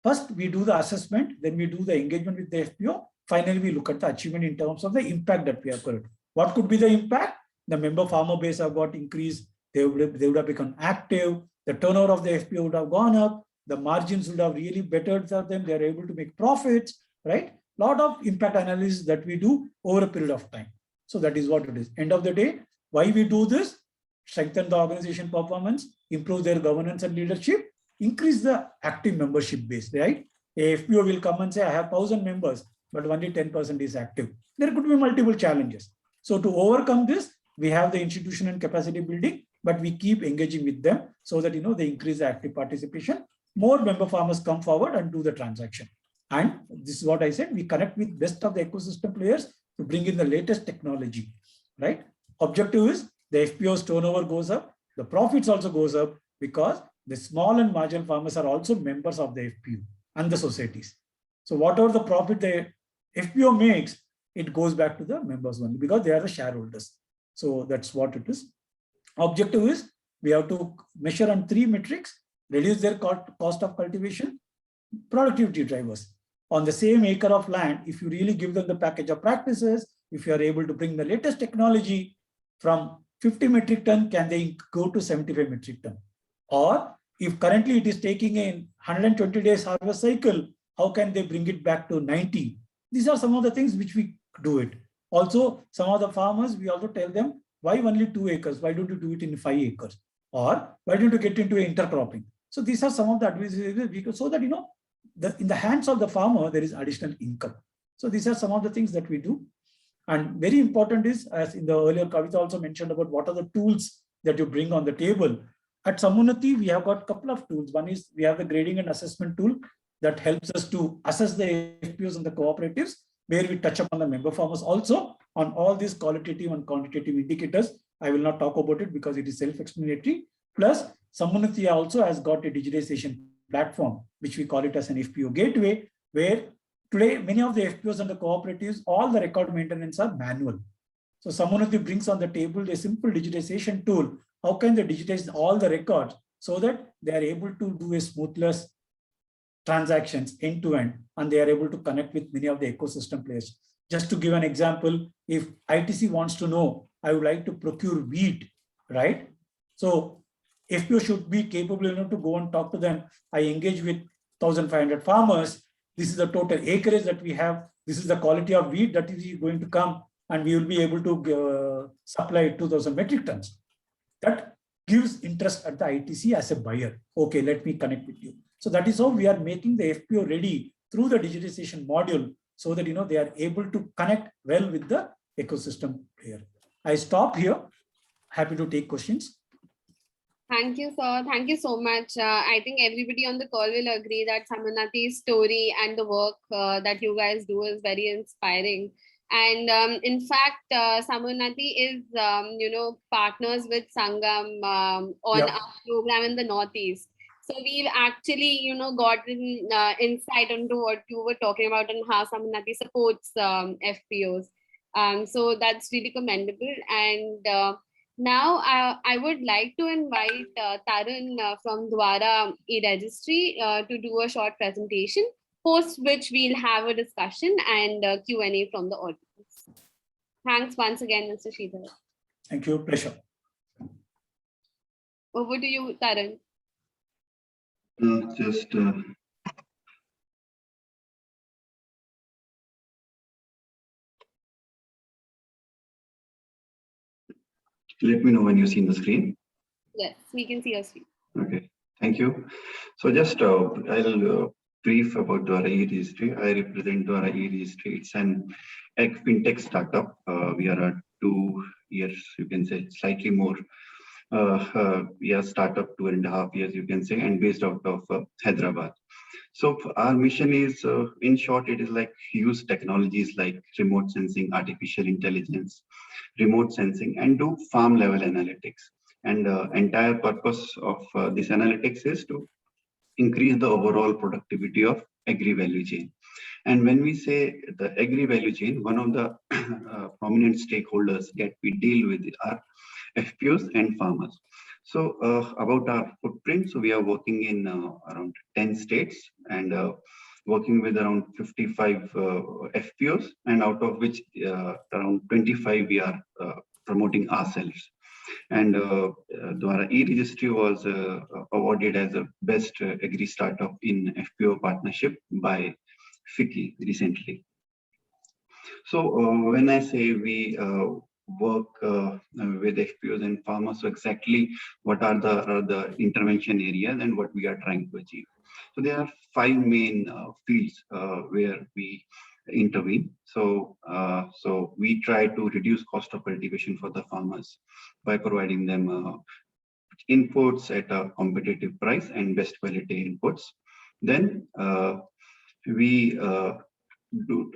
First, we do the assessment, then we do the engagement with the FPO. Finally, we look at the achievement in terms of the impact that we have got. What could be the impact? The member farmer base have got increased. They would have become active. The turnover of the FPO would have gone up. The margins would have really bettered for them. They are able to make profits, right? A lot of impact analysis that we do over a period of time. So that is what it is. End of the day, why we do this? Strengthen the organization performance, improve their governance and leadership, increase the active membership base, right? A FPO will come and say, I have 1,000 members, but only 10% is active. There could be multiple challenges. So to overcome this, we have the institution and capacity building, but we keep engaging with them so that, they increase the active participation. More member farmers come forward and do the transaction. And this is what I said, we connect with best of the ecosystem players to bring in the latest technology, right? Objective is the FPO's turnover goes up, the profits also goes up because the small and marginal farmers are also members of the FPO and the societies. So whatever the profit the FPO makes, it goes back to the members only because they are the shareholders. So that's what it is. Objective is we have to measure on 3 metrics, reduce their cost of cultivation, productivity drivers. On the same acre of land, if you really give them the package of practices, if you are able to bring the latest technology from 50 metric ton, can they go to 75 metric ton? Or if currently it is taking a 120 days harvest cycle, how can they bring it back to 90? These are some of the things which we do it. Also, some of the farmers, we also tell them, why only 2 acres? Why don't you do it in 5 acres? Or why don't you get into intercropping? So these are some of the advices so that, in the hands of the farmer, there is additional income. So these are some of the things that we do. And very important is, as in the earlier Kavita also mentioned about what are the tools that you bring on the table. At Sammunati, we have got a couple of tools. One is we have the grading and assessment tool that helps us to assess the FPOs and the cooperatives. where we touch upon the member farmers also on all these qualitative and quantitative indicators. I will not talk about it because it is self-explanatory. Plus, Sammunati also has got a digitization platform, which we call it as an FPO gateway, where today many of the FPOs and the cooperatives, all the record maintenance are manual. So Sammunati brings on the table a simple digitization tool. How can they digitize all the records so that they are able to do a smoothless transactions end to end, and they are able to connect with many of the ecosystem players. Just to give an example, if ITC wants to know, I would like to procure wheat, right? So FPO should be capable enough to go and talk to them. I engage with 1,500 farmers. This is the total acreage that we have. This is the quality of wheat that is going to come, and we will be able to supply 2,000 metric tons. That gives interest at the ITC as a buyer. Okay, let me connect with you. So that is how we are making the FPO ready through the digitization module, so that they are able to connect well with the ecosystem player. I stop here. Happy to take questions. Thank you, sir. Thank you so much. I think everybody on the call will agree that Sammunati's story and the work that you guys do is very inspiring. And in fact, Sammunati is, partners with Sangam on our program in the Northeast. So we've actually, gotten insight into what you were talking about and how Sammunati supports FPOs. So that's really commendable. And now, I would like to invite Tarun from Dwara e-Registry to do a short presentation, post which we'll have a discussion and Q&A from the audience. Thanks once again, Mr. Sridhar. Thank you. Pleasure. Over to you, Tarun. Let me know when you see the screen. Yes, we can see your screen. Okay, thank you. So just I'll brief about Dwara e-Registry. I represent Dwara e-Registry. It's an fintech startup. We are 2 years, you can say, slightly more. We are startup 2.5 years, you can say, and based out of Hyderabad. So our mission is, in short, it is like use technologies like remote sensing, artificial intelligence, remote sensing, and do farm level analytics. And the entire purpose of this analytics is to increase the overall productivity of agri value chain. And when we say the agri value chain, one of the prominent stakeholders that we deal with are FPOs and farmers. So about our footprint, so we are working in around 10 states and working with around 55 FPOs, and out of which around 25 we are promoting ourselves. And Dwara e-Registry was awarded as a best agri startup in FPO partnership by FICCI recently. So when I say we work with FPOs and farmers, so exactly what are the intervention areas and what we are trying to achieve. So there are 5 main fields where we intervene. So we try to reduce cost of cultivation for the farmers by providing them inputs at a competitive price and best quality inputs. Then we do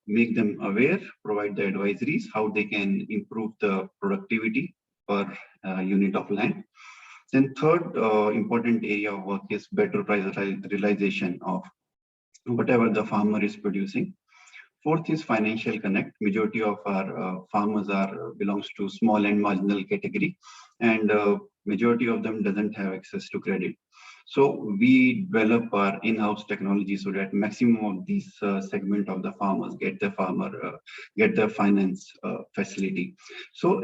make them aware, provide the advisories, how they can improve the productivity per unit of land. Then third important area of work is better price realization of whatever the farmer is producing. Fourth is financial connect. Majority of our farmers belongs to small and marginal category, and majority of them doesn't have access to credit. So we develop our in-house technology so that maximum of these segment of the farmers get the finance facility. So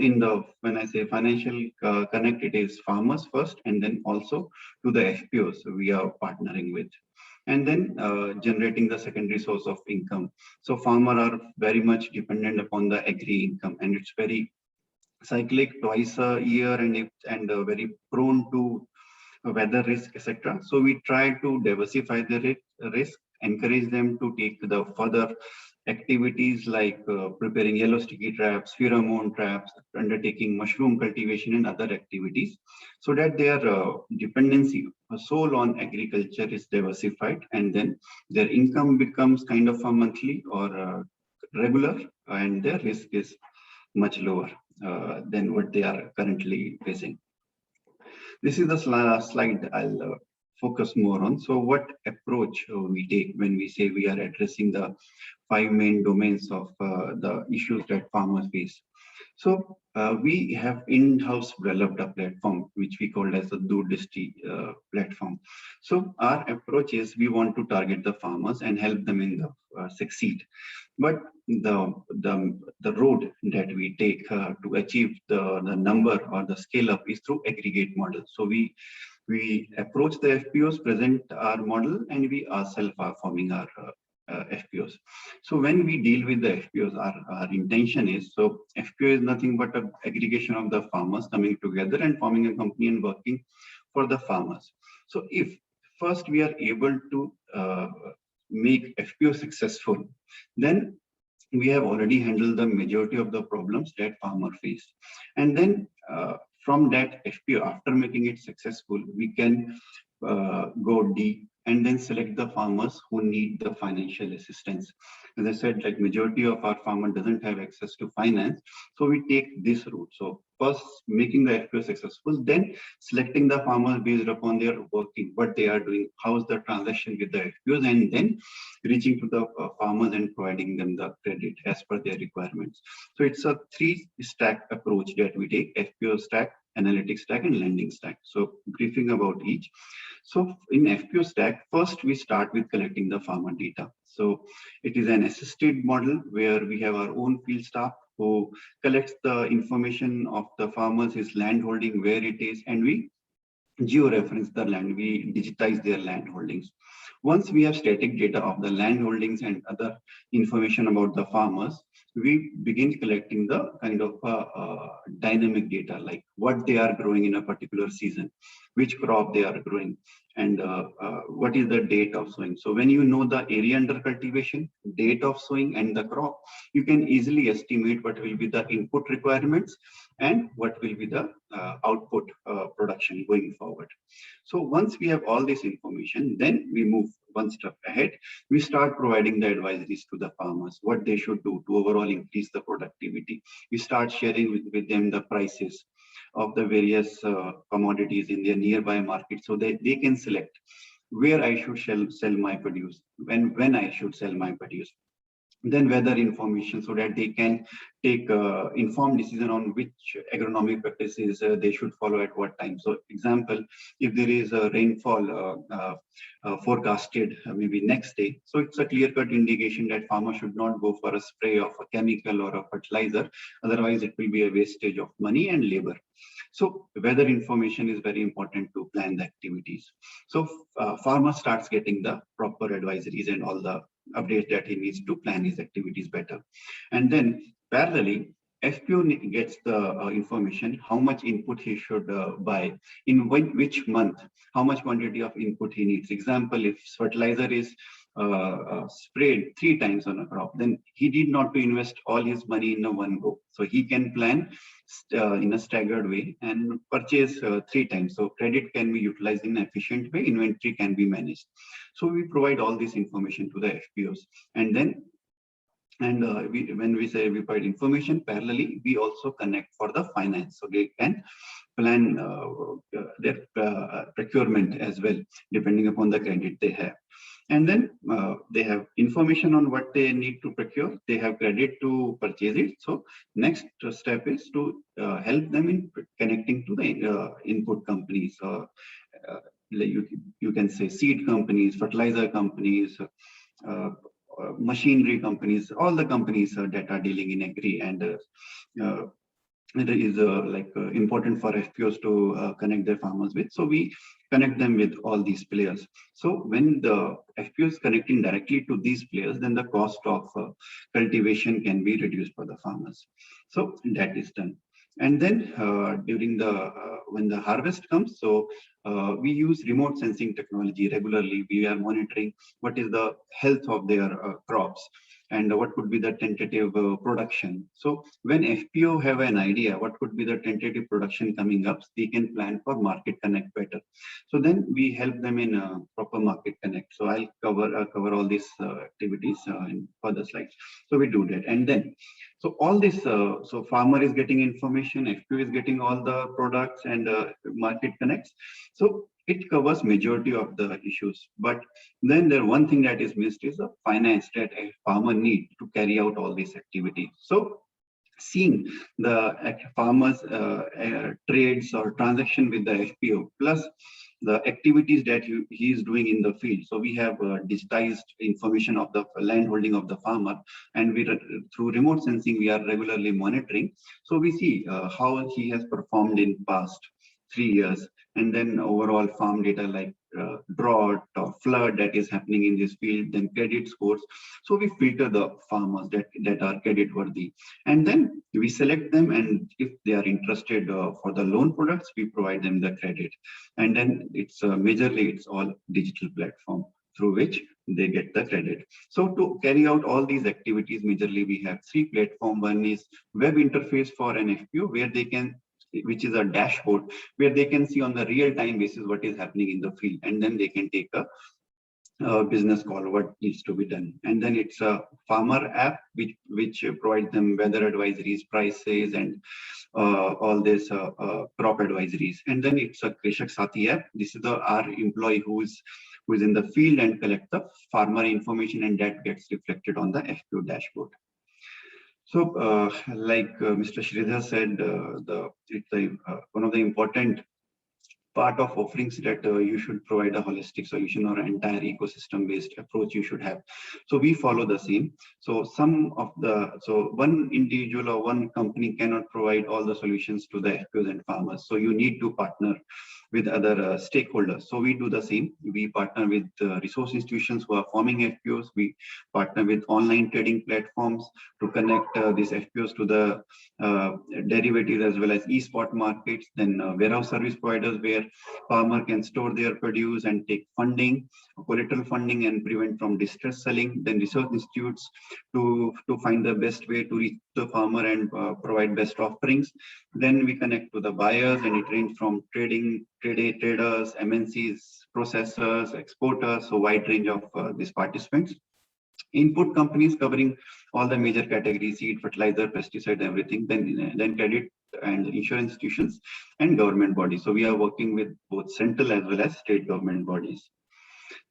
when I say financial connect, it is farmers first, and then also to the FPOs we are partnering with, and then generating the secondary source of income. So farmers are very much dependent upon the agri income, and it's very cyclic, twice a year, and very prone to weather risk, etc. So we try to diversify the risk, encourage them to take the further activities like preparing yellow sticky traps, pheromone traps, undertaking mushroom cultivation and other activities, so that their dependency sole on agriculture is diversified, and then their income becomes kind of a monthly or regular, and their risk is much lower than what they are currently facing. This is the slide I'll focus more on. So what approach we take when we say we are addressing the 5 main domains of the issues that farmers face. So we have in-house developed a platform which we call as the Doordisti platform. So our approach is we want to target the farmers and help them in the succeed. But the road that we take to achieve the number or the scale up is through aggregate model. So we approach the FPOs, present our model, and we ourselves are forming our FPOs. So when we deal with the FPOs, our intention is, so FPO is nothing but an aggregation of the farmers coming together and forming a company and working for the farmers. So if first we are able to make FPO successful, then we have already handled the majority of the problems that farmer face. And then from that FPO, after making it successful, we can go deep and then select the farmers who need the financial assistance. As I said, like majority of our farmer doesn't have access to finance. So we take this route. So first making the FPO successful, then selecting the farmers based upon their working, what they are doing, how's the transaction with the FPOs, and then reaching to the farmers and providing them the credit as per their requirements. So it's a 3-stack approach that we take: FPO stack, analytics stack, and lending stack. So briefing about each. So in FPO stack, first we start with collecting the farmer data. So it is an assisted model where we have our own field staff who collects the information of the farmers, his land holding, where it is, and we geo-reference the land, we digitize their land holdings. Once we have static data of the land holdings and other information about the farmers, we begin collecting the kind of dynamic data, like what they are growing in a particular season, which crop they are growing, and what is the date of sowing. So when you know the area under cultivation, date of sowing, and the crop, you can easily estimate what will be the input requirements and what will be the output production going forward. So once we have all this information, then we move one step ahead. We start providing the advisories to the farmers, what they should do to overall increase the productivity. We start sharing with them the prices of the various commodities in their nearby market, so they can select where I should sell my produce, when I should sell my produce. Then weather information, so that they can take informed decision on which agronomic practices they should follow at what time. So example, if there is a rainfall forecasted maybe next day, so it's a clear-cut indication that farmer should not go for a spray of a chemical or a fertilizer, otherwise it will be a wastage of money and labor. So weather information is very important to plan the activities. So farmer starts getting the proper advisories and all the updates that he needs to plan his activities better. And then parallelly, FPO gets the information how much input he should buy, in which month, how much quantity of input he needs. Example, if fertilizer is sprayed 3 times on a crop, then he did not to invest all his money in a one go. So he can plan in a staggered way and purchase 3 times. So credit can be utilized in an efficient way, inventory can be managed. So we provide all this information to the FPOs. And then when we say we provide information, parallelly, we also connect for the finance. So they can plan their procurement as well, depending upon the credit they have. And then they have information on what they need to procure. They have credit to purchase it. So next step is to help them in connecting to the input companies. You can say seed companies, fertilizer companies, machinery companies, all the companies that are dealing in agri, and it is important for FPOs to connect their farmers with. So we connect them with all these players. So when the FPO is connecting directly to these players, then the cost of cultivation can be reduced for the farmers. So that is done. And then during the when the harvest comes, so we use remote sensing technology regularly. We are monitoring what is the health of their crops and what could be the tentative production. So when FPO have an idea what could be the tentative production coming up, they can plan for market connect better. So then we help them in proper market connect. So I'll cover all these activities in further slides. So we do that, and then so all this, so farmer is getting information, FPO is getting all the products and market connects. So it covers majority of the issues. But then there one thing that is missed is the finance that a farmer need to carry out all these activities. So seeing the farmers trades or transaction with the FPO plus the activities that he is doing in the field. So we have digitized information of the land holding of the farmer, and we through remote sensing we are regularly monitoring. So we see how he has performed in past 3 years, and then overall farm data like drought or flood that is happening in this field, then credit scores. So we filter the farmers that are credit worthy, and then we select them, and if they are interested for the loan products, we provide them the credit. And then it's majorly it's all digital platform through which they get the credit. So to carry out all these activities, majorly we have 3 platforms. One is web interface for an FPO, where they can, which is a dashboard where they can see on the real-time basis what is happening in the field, and then they can take a business call what needs to be done. And then it's a farmer app which provides them weather advisories, prices, and all this crop advisories. And then it's a Krishak Sathi app. This is our employee who is in the field and collect the farmer information, and that gets reflected on the FPO dashboard. So, like Mr. Sridhar said, it's one of the important part of offerings that you should provide a holistic solution or an entire ecosystem-based approach you should have. So we follow the same. So one individual or one company cannot provide all the solutions to the FPOs and farmers. So you need to partner with other stakeholders. So we do the same. We partner with resource institutions who are forming FPOs. We partner with online trading platforms to connect these FPOs to the derivatives as well as e-spot markets. Then warehouse service providers where farmer can store their produce and take funding, collateral funding, and prevent from distress selling. Then research institutes to find the best way to reach the farmer and provide best offerings. Then we connect to the buyers, and it ranges from traders, MNCs, processors, exporters, so wide range of these participants. Input companies covering all the major categories, seed, fertilizer, pesticide, everything. Then credit and insurance institutions and government bodies. So we are working with both central as well as state government bodies.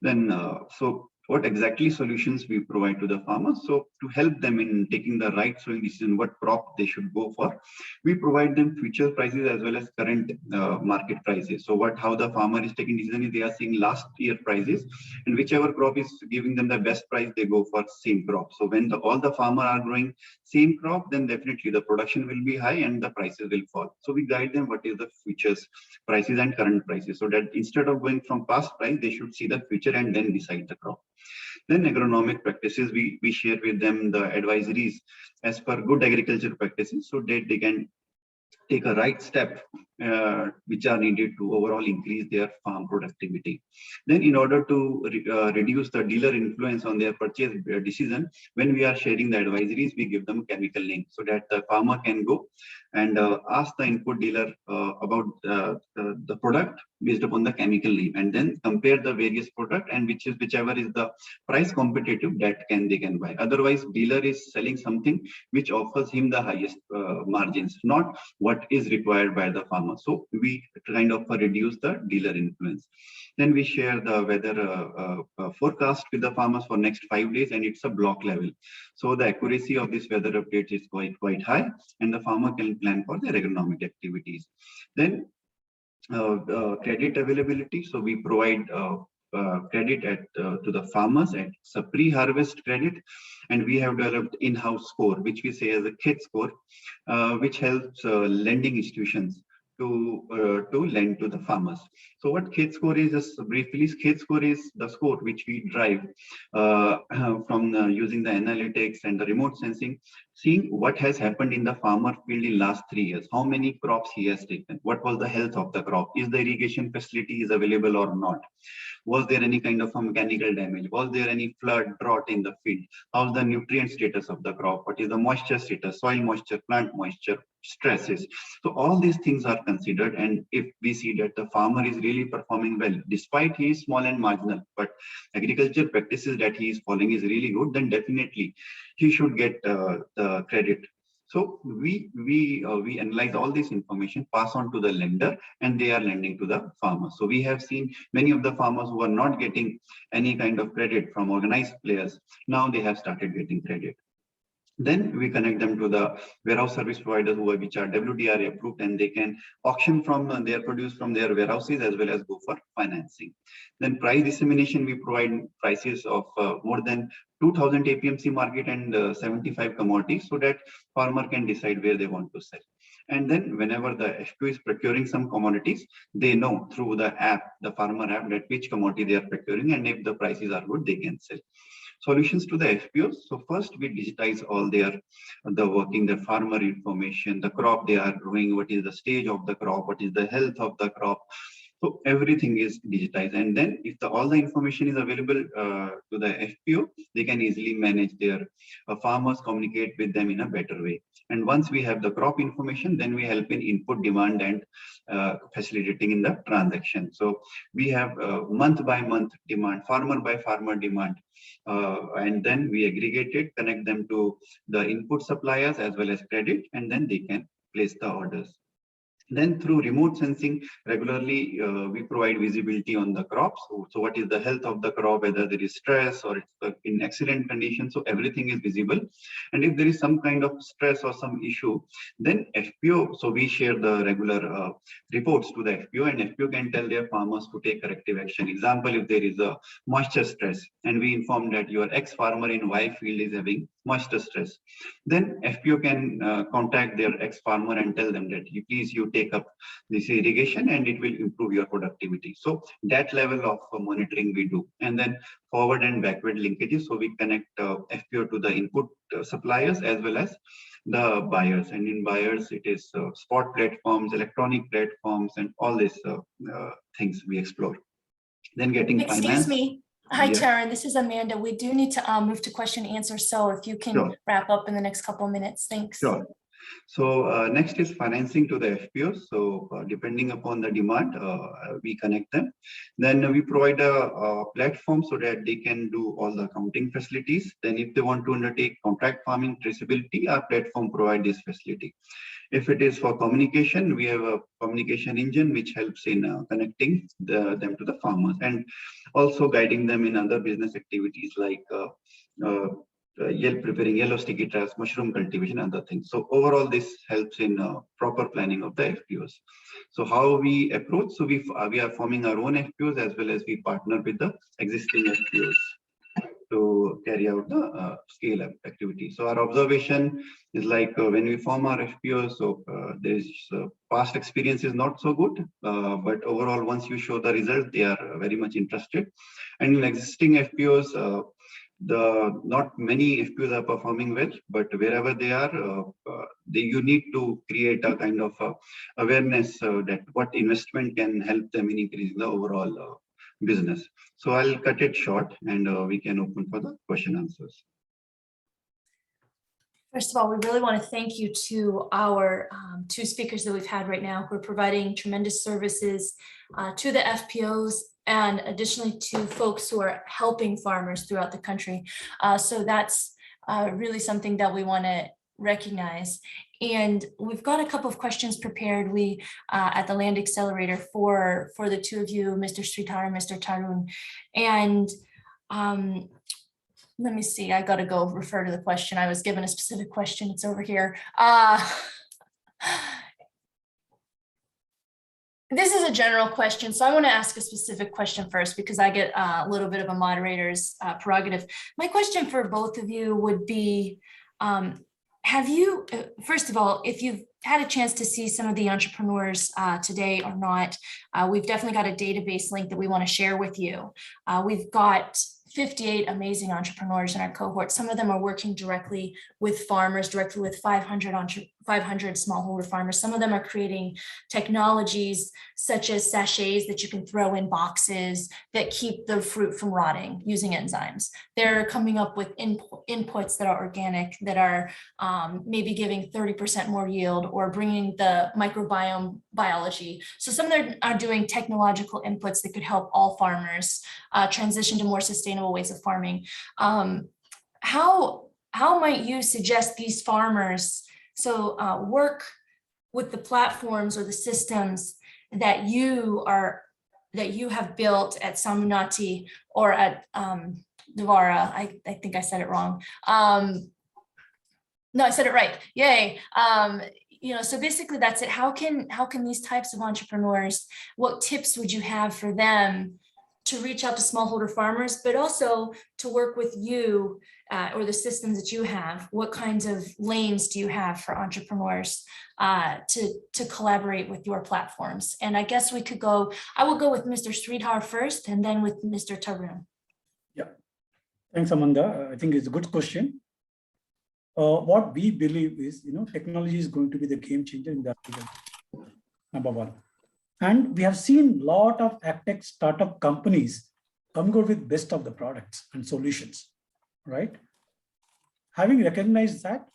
Then so what exactly solutions we provide to the farmers? So to help them in taking the right sowing decision, what crop they should go for, we provide them future prices as well as current market prices. So how the farmer is taking decision is they are seeing last year prices, and whichever crop is giving them the best price, they go for same crop. So when all the farmer are growing same crop, then definitely the production will be high and the prices will fall. So we guide them what is the futures prices and current prices, so that instead of going from past price, they should see the future and then decide the crop. Then agronomic practices, we share with them the advisories as per good agriculture practices, so that they can take a right step which are needed to overall increase their farm productivity. Then in order to reduce the dealer influence on their purchase decision, when we are sharing the advisories, we give them a chemical name so that the farmer can go and ask the input dealer about the product based upon the chemical name, and then compare the various product, and whichever is the price competitive, that they can buy. Otherwise, dealer is selling something which offers him the highest margins, not what is required by the farmer. So we kind of reduce the dealer influence. Then we share the weather forecast with the farmers for next 5 days, and it's a block level. So the accuracy of this weather updates is quite high, and the farmer can plan for their agronomic activities. Then credit availability. So we provide credit to the farmers. It's a pre-harvest credit, and we have developed in-house score, which we say as a KID score, which helps lending institutions to lend to the farmers. So what Khed score is, just briefly, Khed score is the score which we drive from using the analytics and the remote sensing, seeing what has happened in the farmer field in last 3 years, how many crops he has taken, what was the health of the crop, is the irrigation facility is available or not, was there any kind of a mechanical damage, was there any flood, drought in the field, how's the nutrient status of the crop, what is the moisture status, soil moisture, plant moisture, stresses. So all these things are considered, and if we see that the farmer is really performing well, despite he is small and marginal, but agriculture practices that he is following is really good, then definitely he should get the credit. So we analyze all this information, pass on to the lender, and they are lending to the farmer. So we have seen many of the farmers who are not getting any kind of credit from organized players. Now they have started getting credit. Then we connect them to the warehouse service providers which are WDRA approved, and they can auction from their produce from their warehouses as well as go for financing. Then price dissemination, we provide prices of more than 2000 APMC market and 75 commodities, so that farmer can decide where they want to sell. And then whenever the FPO is procuring some commodities, they know through the app, the farmer app, that which commodity they are procuring, and if the prices are good, they can sell. Solutions to the FPOs. So first we digitize all the working, the farmer information, the crop they are growing, what is the stage of the crop, what is the health of the crop. So everything is digitized, and then if all the information is available to the FPO, they can easily manage their farmers, communicate with them in a better way. And once we have the crop information, then we help in input, demand, and facilitating in the transaction. So we have month by month demand, farmer by farmer demand, and then we aggregate it, connect them to the input suppliers as well as credit, and then they can place the orders. Then through remote sensing, regularly we provide visibility on the crops. So what is the health of the crop, whether there is stress or it's in excellent condition. So everything is visible. And if there is some kind of stress or some issue, then FPO, so we share the regular reports to the FPO, and FPO can tell their farmers to take corrective action. Example, if there is a moisture stress and we inform that your ex-farmer in Y field is having moisture stress, then FPO can contact their ex-farmer and tell them that please you take up this irrigation and it will improve your productivity. So that level of monitoring we do. And then forward and backward linkages. So we connect FPO to the input suppliers as well as the buyers. And in buyers, it is spot platforms, electronic platforms, and all these things we explore. Then getting finance. Excuse me. Hi, Yeah. Tara. This is Amanda. We do need to move to question and answer. So if you can Sure. wrap up in the next couple of minutes, thanks. Sure. So next is financing to the FPOs. So depending upon the demand, we connect them. Then we provide a platform so that they can do all the accounting facilities. Then if they want to undertake contract farming traceability, our platform provides this facility. If it is for communication, we have a communication engine which helps in connecting them to the farmers and also guiding them in other business activities like preparing yellow sticky traps, mushroom cultivation, and other things. So overall, this helps in proper planning of the FPOs. So how we approach? So we are forming our own FPOs as well as we partner with the existing FPOs to carry out the scale-up activity. So our observation is like when we form our FPOs, so there's past experience is not so good, but overall, once you show the result, they are very much interested. And in existing FPOs, not many FPOs are performing well, but wherever they are, you need to create a kind of awareness that what investment can help them in increasing the overall business. So I'll cut it short and we can open for the question answers. First of all, we really want to thank you to our two speakers that we've had right now who are providing tremendous services to the FPOs and additionally to folks who are helping farmers throughout the country. So that's really something that we want to recognize. And we've got a couple of questions prepared. We at the Land Accelerator for the two of you, Mr. Sridhar and Mr. Tarun. And let me see, I got to go refer to the question. I was given a specific question. It's over here. This is a general question, so I want to ask a specific question first because I get a little bit of a moderator's prerogative. My question for both of you would be, have you, first of all, if you've had a chance to see some of the entrepreneurs today or not, we've definitely got a database link that we want to share with you. We've got 58 amazing entrepreneurs in our cohort. Some of them are working directly with farmers, directly with 500 smallholder farmers. Some of them are creating technologies such as sachets that you can throw in boxes that keep the fruit from rotting using enzymes. They're coming up with inputs that are organic, that are maybe giving 30% more yield, or bringing the microbiome biology. So some of them are doing technological inputs that could help all farmers transition to more sustainable ways of farming. How might you suggest these farmers work with the platforms or the systems that you have built at Samunati or at Devara? I think I said it wrong. No, I said it right. Yay. So basically that's it. How can these types of entrepreneurs, what tips would you have for them to reach out to smallholder farmers, but also to work with you or the systems that you have? What kinds of lanes do you have for entrepreneurs to collaborate with your platforms? And I guess I will go with Mr. Sridhar first and then with Mr. Tarun. Yeah, thanks, Amanda. I think it's a good question. What we believe is, technology is going to be the game changer in the agriculture, number one. And we have seen a lot of agtech startup companies come out with best of the products and solutions, right? Having recognized that,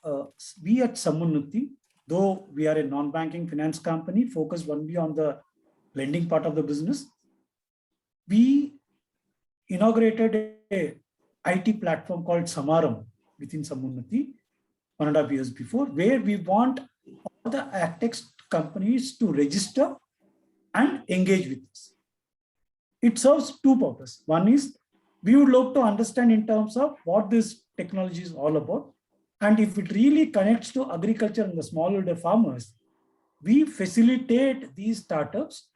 we at Samunati, though we are a non-banking finance company focused only on the lending part of the business, we inaugurated a IT platform called Samaram within Samunati 1.5 years before, where we want all the agtech companies to register and engage with us. It serves two purposes. One is we would love to understand in terms of what this technology is all about. And if it really connects to agriculture and the smallholder farmers, we facilitate these startups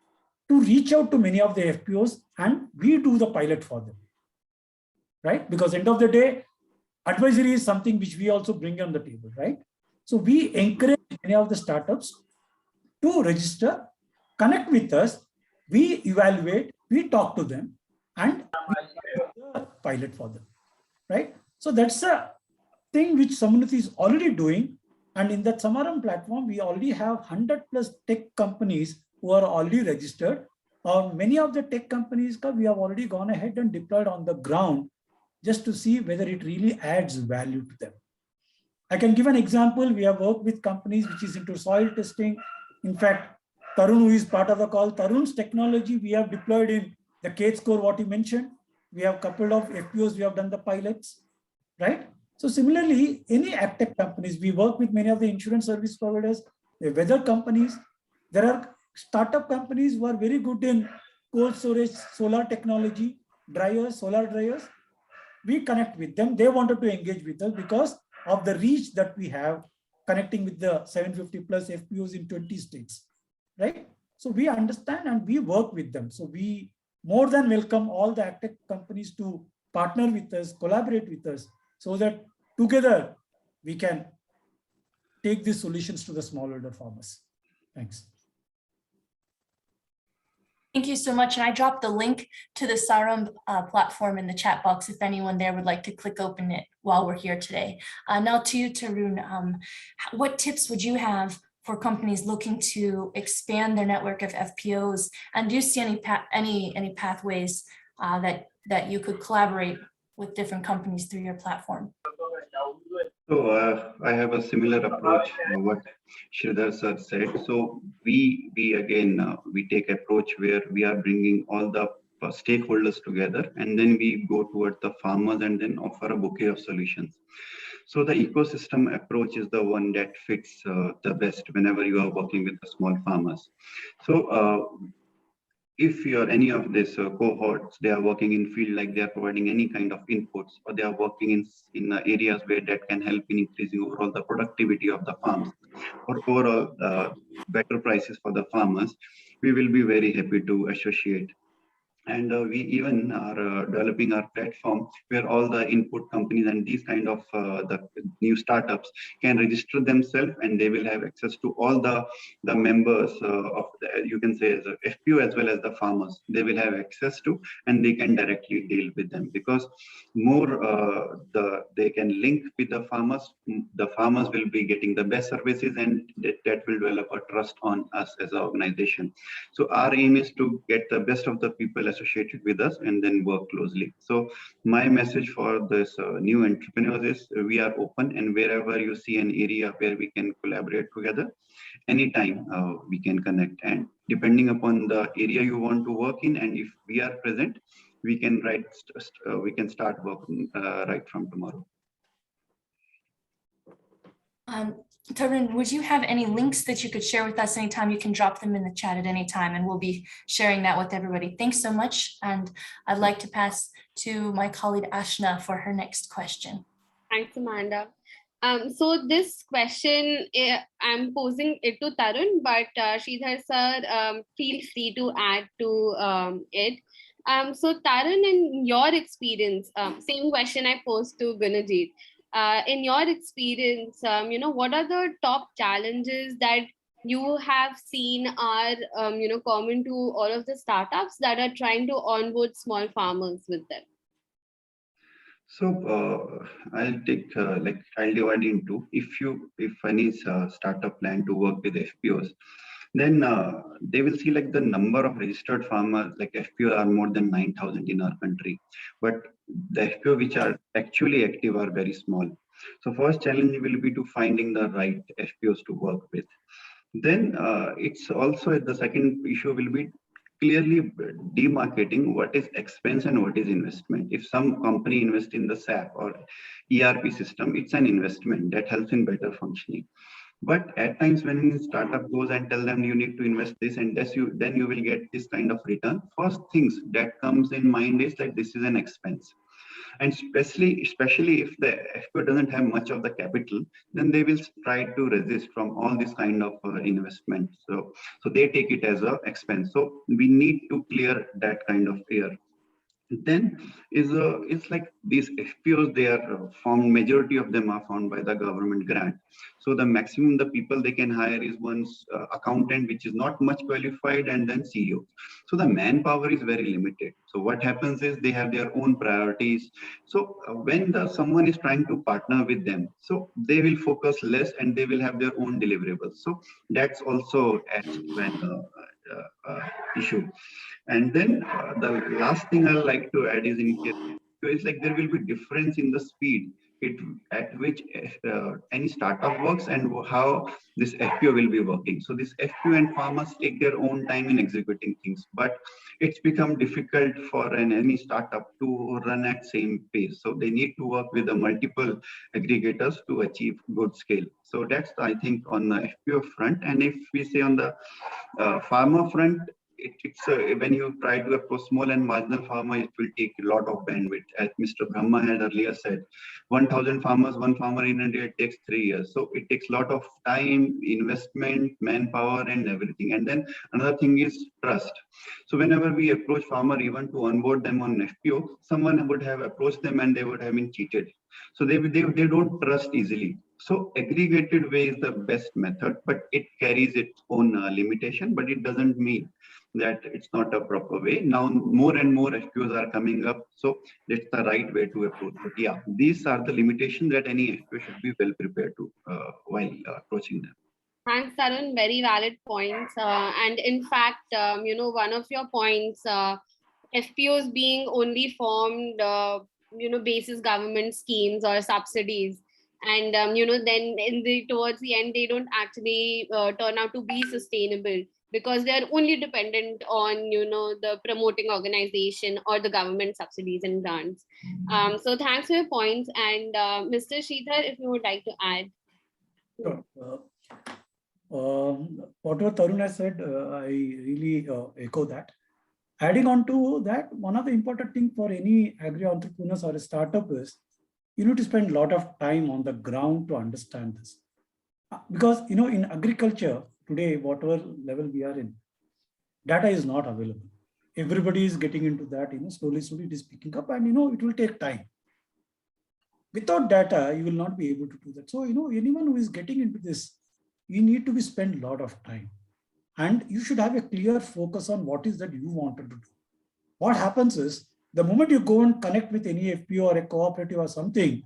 to reach out to many of the FPOs and we do the pilot for them, right? Because end of the day, advisory is something which we also bring on the table, right? So we encourage many of the startups to register, connect with us, we evaluate, we talk to them, and we do the pilot for them, right? So that's a thing which Samunati is already doing. And in that Samaram platform, we already have 100+ tech companies who are already registered. Many of the tech companies, we have already gone ahead and deployed on the ground just to see whether it really adds value to them. I can give an example. We have worked with companies which is into soil testing. In fact, Tarun, who is part of the call, Tarun's technology we have deployed in the Kate score, what he mentioned. We have a couple of FPOs, we have done the pilots, right? So similarly, any agtech companies, we work with many of the insurance service providers, the weather companies. There are startup companies who are very good in cold storage, solar technology, dryers, solar dryers. We connect with them. They wanted to engage with us because of the reach that we have connecting with the 750+ FPOs in 20 states, right? So we understand and we work with them. So we more than welcome all the agtech companies to partner with us, collaborate with us, so that together we can take these solutions to the smallholder farmers. Thanks. Thank you so much. And I dropped the link to the Saram platform in the chat box if anyone there would like to click open it while we're here today. Now to you, Tarun, what tips would you have for companies looking to expand their network of FPOs? And do you see any pathways that you could collaborate with different companies through your platform? So I have a similar approach to what Sridhar sir said. So we again, we take approach where we are bringing all the stakeholders together, and then we go towards the farmers and then offer a bouquet of solutions. So the ecosystem approach is the one that fits the best whenever you are working with the small farmers. So if you are any of these cohorts, they are working in field, like they are providing any kind of inputs, or they are working in areas where that can help in increasing overall the productivity of the farms, or overall better prices for the farmers, we will be very happy to associate And we even are developing our platform where all the input companies and these kind of the new startups can register themselves, and they will have access to all the members of the, you can say, as a FPO as well as the farmers. They will have access to, and they can directly deal with them, because more they can link with the farmers. The farmers will be getting the best services, and that will develop a trust on us as an organization. So our aim is to get the best of the people associated with us and then work closely. So my message for this new entrepreneurs is we are open, and wherever you see an area where we can collaborate together, anytime we can connect. And depending upon the area you want to work in, and if we are present, we can we can start working right from tomorrow. Tarun, would you have any links that you could share with us anytime? You can drop them in the chat at any time, and we'll be sharing that with everybody. Thanks so much. And I'd like to pass to my colleague Ashna for her next question. Thanks, Amanda. So this question, I'm posing it to Tarun, but Sridhar sir, feel free to add to it. So Tarun, in your experience, same question I posed to Gunajit. In your experience, what are the top challenges that you have seen are, common to all of the startups that are trying to onboard small farmers with them? So I'll take I'll divide into, if any startup plan to work with FPOs, then they will see like the number of registered farmers, like FPO are more than 9,000 in our country, but the FPO which are actually active are very small. So first challenge will be to finding the right FPOs to work with. Then it's also, the second issue will be clearly demarcating what is expense and what is investment. If some company invests in the SAP or ERP system, it's an investment that helps in better functioning. But at times when a startup goes and tell them you need to invest this and this, then you will get this kind of return. First things that comes in mind is that this is an expense. And especially if the FPO doesn't have much of the capital, then they will try to resist from all this kind of investment. So they take it as an expense. So we need to clear that kind of air. Then it's like these FPOs, they are formed, majority of them are found by the government grant. So the maximum the people they can hire is one accountant, which is not much qualified, and then CEO. So the manpower is very limited. So what happens is they have their own priorities. So when someone is trying to partner with them, so they will focus less and they will have their own deliverables. So that's also an issue. And then the last thing I like to add is in here, it's like there will be difference in the speed at which any startup works and how this FPO will be working. So this FPO and farmers take their own time in executing things, but it's become difficult for any startup to run at same pace. So they need to work with the multiple aggregators to achieve good scale. So that's, I think, on the FPO front. And if we say on the farmer front, it's when you try to approach small and marginal farmer, it will take a lot of bandwidth. As Mr. Brahma had earlier said, 1,000 farmers, one farmer in India, it takes 3 years. So it takes a lot of time, investment, manpower, and everything. And then another thing is trust. So whenever we approach farmer, even to onboard them on FPO, someone would have approached them and they would have been cheated. So they don't trust easily. So aggregated way is the best method, but it carries its own limitation, but it doesn't mean that it's not a proper way. Now more and more FPOs are coming up, so that's the right way to approach. But yeah, these are the limitations that any FPO should be well prepared to while approaching them. Thanks, Tarun. Very valid points. And in fact, one of your points, FPOs being only formed, basis government schemes or subsidies. And, then towards the end, they don't actually turn out to be sustainable because they're only dependent on, the promoting organization or the government subsidies and grants. So thanks for your points. And Mr. Sridhar, if you would like to add. Sure. Whatever Tarun has said, I really echo that. Adding on to that, one of the important things for any agri-entrepreneurs or a startup is you need to spend a lot of time on the ground to understand this. Because, in agriculture today, whatever level we are in, data is not available. Everybody is getting into that, slowly, slowly it is picking up, and, it will take time. Without data, you will not be able to do that. So, anyone who is getting into this, you need to be spend a lot of time, and you should have a clear focus on what is that you wanted to do. What happens is, the moment you go and connect with any FPO or a cooperative or something,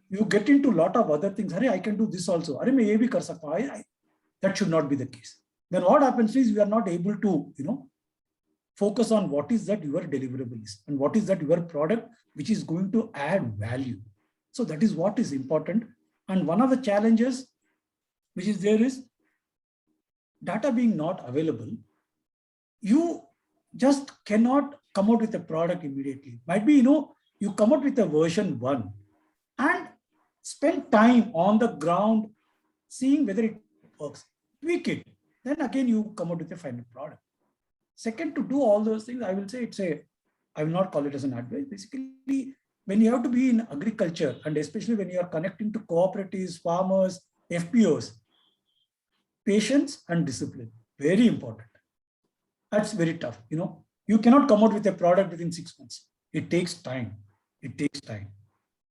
you get into a lot of other things. I can do this also. That should not be the case. Then what happens is, we are not able to, focus on what is that your deliverable is and what is that your product which is going to add value. So that is what is important. And one of the challenges which is there is data being not available. You just cannot come out with a product immediately. Might be, you come out with a version 1 and spend time on the ground seeing whether it works, tweak it. Then again, you come out with a final product. Second, to do all those things, I will say I will not call it as an advice. Basically, when you have to be in agriculture, and especially when you are connecting to cooperatives, farmers, FPOs, patience and discipline, very important. That's very tough. You cannot come out with a product within 6 months. It takes time. It takes time,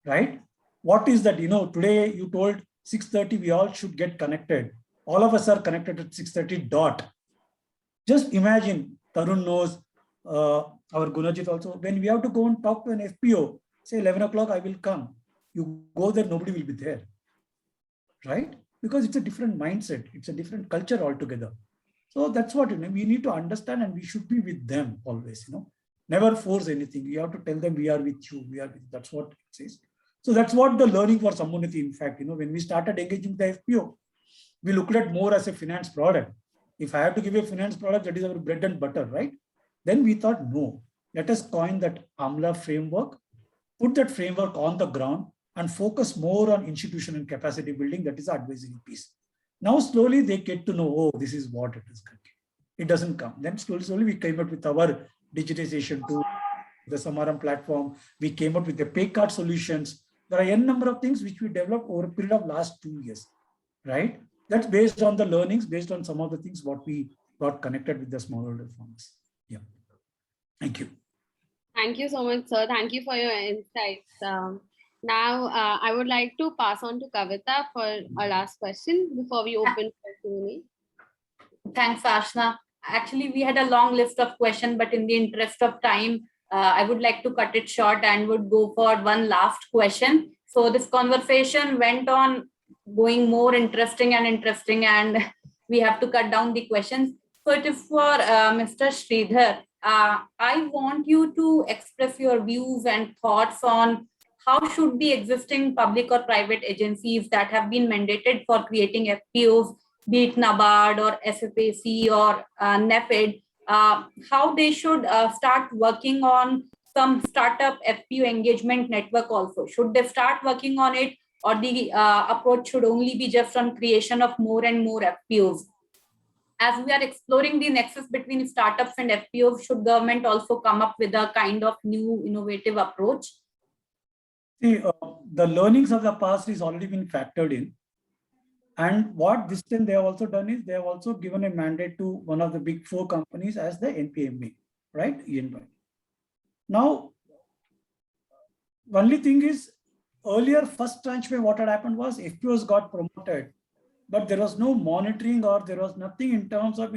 right? What is that? Today you told 6:30 we all should get connected. All of us are connected at 6:30 dot. Just imagine, Tarun knows, our Gunajit also, when we have to go and talk to an FPO, say 11 o'clock, I will come. You go there, nobody will be there, right? Because it's a different mindset. It's a different culture altogether. So that's what, we need to understand, and we should be with them always, never force anything. You have to tell them we are with you. That's what it says. So that's what the learning for Sammunity, in fact, when we started engaging the FPO, we looked at more as a finance product. If I have to give a finance product, that is our bread and butter, right? Then we thought, no, let us coin that AMLA framework, put that framework on the ground, and focus more on institution and capacity building. That is the advisory piece. Now, slowly they get to know, oh, this is what it is. It doesn't come. Then slowly we came up with our digitization tool, the Samaram platform. We came up with the pay card solutions. There are n number of things which we developed over a period of last 2 years, right? That's based on the learnings, based on some of the things what we got connected with the smallholder farmers. Yeah. Thank you. Thank you so much, sir. Thank you for your insights. Now, I would like to pass on to Kavita for our last question before we open for Q&A. Thanks, Ashna. Actually, we had a long list of questions, but in the interest of time, I would like to cut it short and would go for one last question. So this conversation went on going more interesting, and we have to cut down the questions. So it is for Mr. Sridhar. I want you to express your views and thoughts on how should the existing public or private agencies that have been mandated for creating FPOs, be it NABARD or SFAC or NAFED, how they should start working on some startup FPO engagement network also. Should they start working on it, or the approach should only be just on creation of more and more FPOs? As we are exploring the nexus between startups and FPOs, should government also come up with a kind of new innovative approach? See, the learnings of the past is already been factored in. And what this time they have also done is they have also given a mandate to one of the big 4 companies as the NPMA, right? ENY. Now, only thing is, earlier first tranche what had happened was FPOs got promoted, but there was no monitoring or there was nothing in terms of,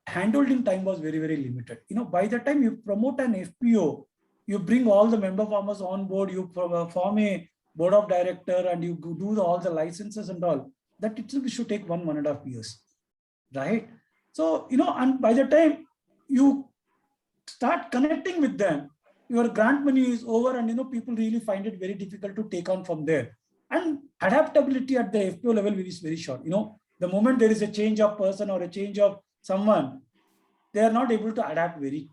handholding time was very, very limited. By the time you promote an FPO, you bring all the member farmers on board, you form a board of director, and you do all the licenses and all. That itself should take 1.5 years, right? So, and by the time you start connecting with them, your grant money is over, and people really find it very difficult to take on from there. And adaptability at the FPO level is very short. The moment there is a change of person or a change of someone, they are not able to adapt very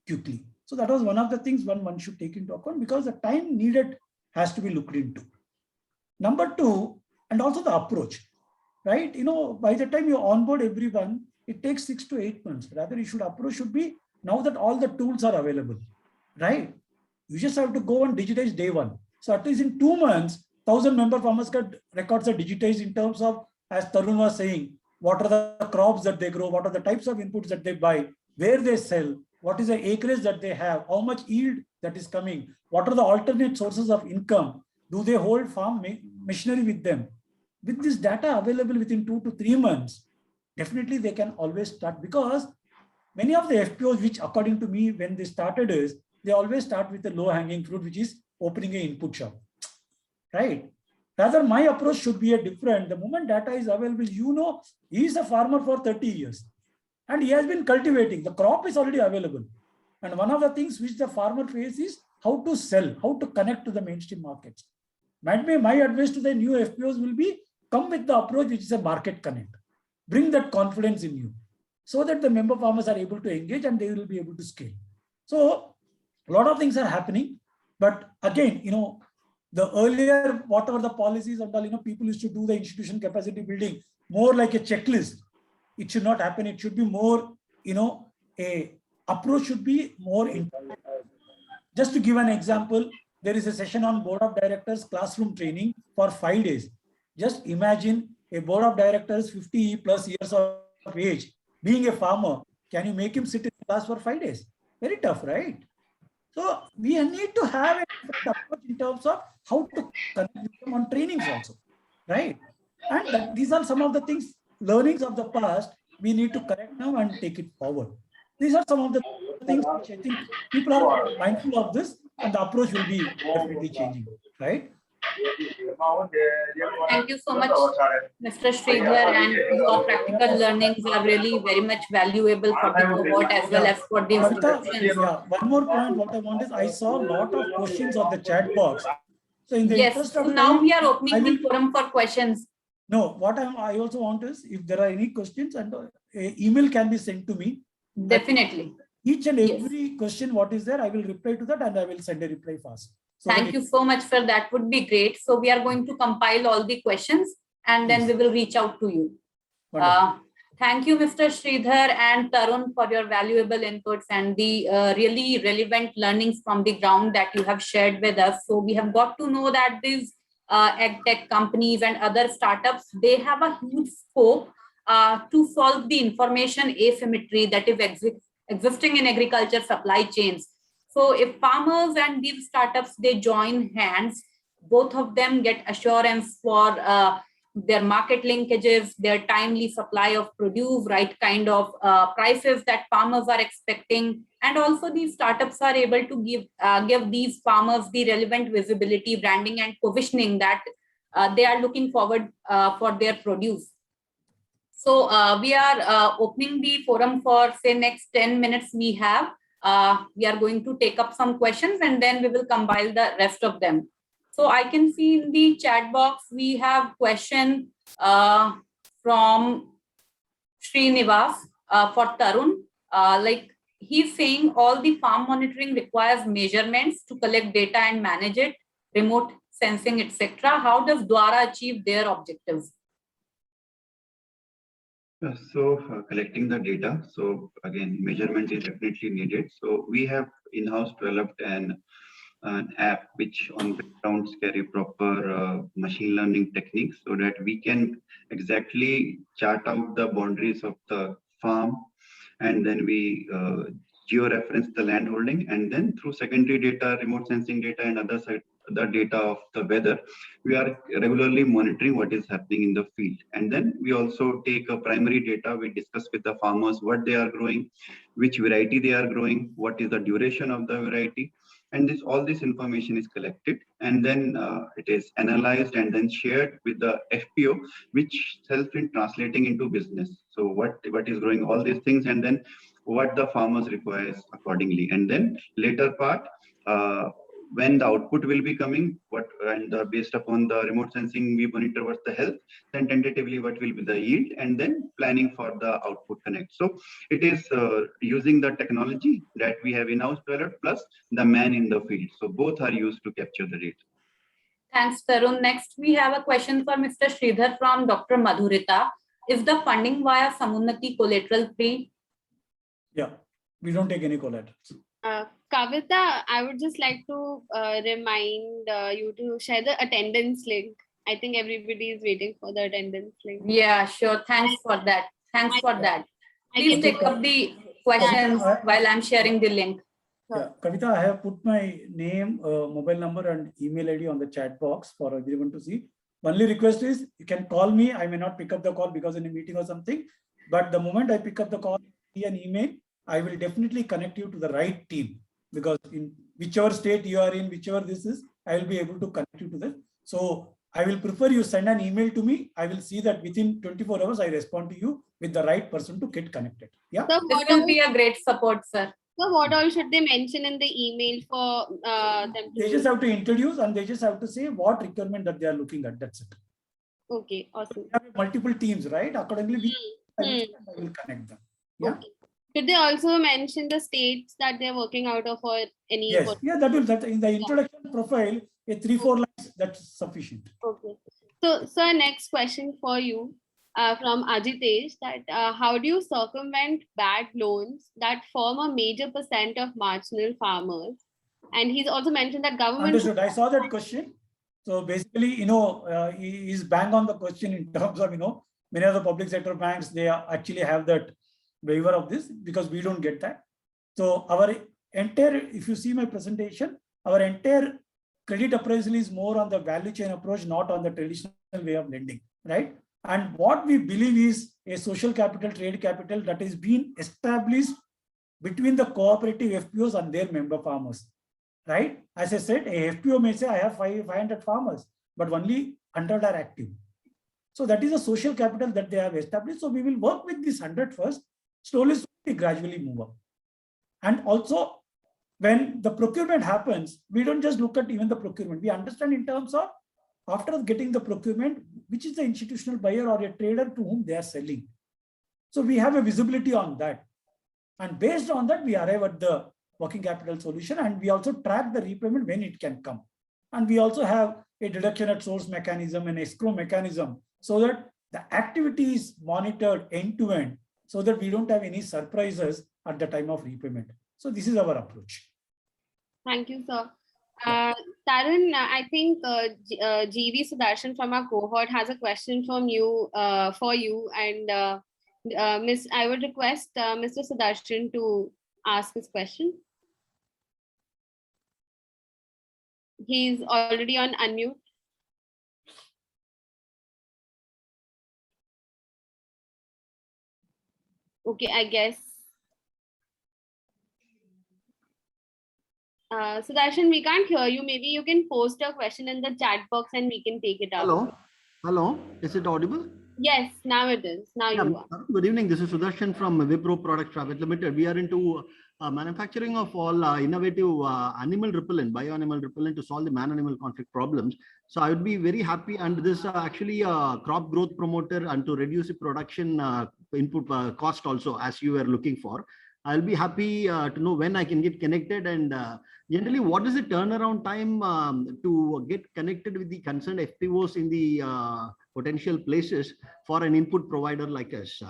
quickly. So that was one of the things one should take into account, because the time needed has to be looked into. Number 2, and also the approach, right? By the time you onboard everyone, it takes 6 to 8 months. Rather, approach should be now that all the tools are available, right? You just have to go and digitize day 1. So at least in 2 months, 1,000 member farmers records are digitized in terms of, as Tarun was saying, what are the crops that they grow, what are the types of inputs that they buy, where they sell, what is the acreage that they have, how much yield that is coming, what are the alternate sources of income, do they hold farm machinery with them. With this data available within 2 to 3 months, definitely they can always start, because many of the FPOs, which according to me, when they started is, they always start with the low hanging fruit, which is opening an input shop, right? Rather, my approach should be a different. The moment data is available, he is a farmer for 30 years and he has been cultivating. The crop is already available. And one of the things which the farmer faces is how to sell, how to connect to the mainstream markets. My advice to the new FPOs will be, come with the approach which is a market connect. Bring that confidence in you so that the member farmers are able to engage and they will be able to scale. So a lot of things are happening. But again, the earlier, whatever the policies and all, people used to do the institution capacity building more like a checklist. It should not happen. It should be more, a approach should be more. Just to give an example, there is a session on board of directors classroom training for 5 days. Just imagine a board of directors 50 plus years of age, being a farmer. Can you make him sit in class for 5 days? Very tough, right? So we need to have a different approach in terms of how to connect with them on trainings also, right? And these are some of the things, learnings of the past, we need to correct now and take it forward. These are some of the things which I think people are mindful of this, and the approach will be definitely changing, right? Thank you so much, Mr. Sridhar, and your practical learnings are really very much valuable for the cohort as well as for the institutions. One more point, what I want is, I saw a lot of questions on the chat box. So in the interest of now time, we are opening the forum for questions. No, what I also want is, if there are any questions, and email can be sent to me. Definitely. Each and every question, what is there, I will reply to that and I will send a reply fast. So thank you so much for that. Would be great. So we are going to compile all the questions and then we will reach out to you. Thank you, Mr. Sridhar and Tarun, for your valuable inputs and the really relevant learnings from the ground that you have shared with us. So we have got to know that these ag tech companies and other startups, they have a huge scope to solve the information asymmetry that is existing in agriculture supply chains. So if farmers and these startups, they join hands, both of them get assurance for their market linkages, their timely supply of produce, right kind of prices that farmers are expecting. And also these startups are able to give these farmers the relevant visibility, branding and positioning that they are looking forward for their produce. So we are opening the forum for, say, next 10 minutes we have. We are going to take up some questions and then we will compile the rest of them. So I can see in the chat box, we have question from Srinivas for Tarun. Like he's saying, all the farm monitoring requires measurements to collect data and manage it, remote sensing, etc. How does Dwara achieve their objectives? So collecting the data. So again, measurement is definitely needed. So we have in-house developed an app which on backgrounds carry proper machine learning techniques so that we can exactly chart out the boundaries of the farm, and then we geo-reference the land holding, and then through secondary data, remote sensing data and the data of the weather, we are regularly monitoring what is happening in the field. And then we also take a primary data, we discuss with the farmers what they are growing, which variety they are growing, what is the duration of the variety. And all this information is collected, and then it is analyzed and then shared with the FPO, which helps in translating into business. So what is growing, all these things, and then what the farmers requires accordingly. And then later part, when the output will be coming, based upon the remote sensing, we monitor what's the health, then tentatively what will be the yield, and then planning for the output connect. So it is using the technology that we have in-house developed plus the man in the field. So both are used to capture the data. Thanks, Tarun. Next, we have a question for Mr. Sridhar from Dr. Madhurita. Is the funding via Samunnati collateral free? Yeah, we don't take any collaterals. Kavita, I would just like to remind you to share the attendance link. I think everybody is waiting for the attendance link. Yeah, sure. Thanks for that. Thanks for that. Please take up the questions Yeah. while I'm sharing the link. Yeah, Kavita, I have put my name, mobile number and email ID on the chat box for everyone to see. Only request is you can call me. I may not pick up the call because in a meeting or something, but the moment I pick up the call, see an email, I will definitely connect you to the right team, because in whichever state you are in, whichever this is, I will be able to connect you to them. So I will prefer you send an email to me. I will see that within 24 hours, I respond to you with the right person to get connected. Yeah. So This will be a great support, sir. So what all should they mention in the email for them to? They just have to introduce and they just have to say what requirement that they are looking at. That's it. Okay, awesome. We have multiple teams, right? Accordingly, I will connect them. Yeah. Okay. Should they also mention the states that they're working out of, or any? Yes. Yeah, that will. That in the introduction profile, a 3-4 lines, that's sufficient. Okay. So next question for you from Ajitesh, that how do you circumvent bad loans that form a major percent of marginal farmers? And he's also mentioned that government. Understood. I saw that question. So basically, he is bang on the question in terms of, many of the public sector banks, they actually have that waiver of this, because we don't get that. So our entire, if you see my presentation, our entire credit appraisal is more on the value chain approach, not on the traditional way of lending, right? And what we believe is a social capital, trade capital that is being established between the cooperative FPOs and their member farmers, right? As I said, a FPO may say I have 500 farmers, but only 100 are active. So that is a social capital that they have established. So we will work with this 100 first, slowly, gradually move up. And also, when the procurement happens, we don't just look at even the procurement. We understand in terms of, after getting the procurement, which is the institutional buyer or a trader to whom they are selling. So we have a visibility on that. And based on that, we arrive at the working capital solution, and we also track the repayment when it can come. And we also have a deduction at source mechanism and escrow mechanism, so that the activity is monitored end to end, so that we don't have any surprises at the time of repayment. So this is our approach. Thank you, sir. Tarun, I think GV Sudarshan from our cohort has a question from you for you, and I would request Mr. Sudarshan to ask his question. He's already on unmute. Okay, I guess. Sudarshan, we can't hear you. Maybe you can post a question in the chat box and we can take it up. Hello, is it audible? Yes, now it is. Now you are. Good evening. This is Sudarshan from Wipro Products Private Limited. We are into manufacturing of all innovative animal repellent, bioanimal repellent to solve the man-animal conflict problems. So I would be very happy, and this actually a crop growth promoter and to reduce the production input cost also, as you were looking for. I'll be happy to know when I can get connected, and generally what is the turnaround time to get connected with the concerned FPOs in the potential places for an input provider like us.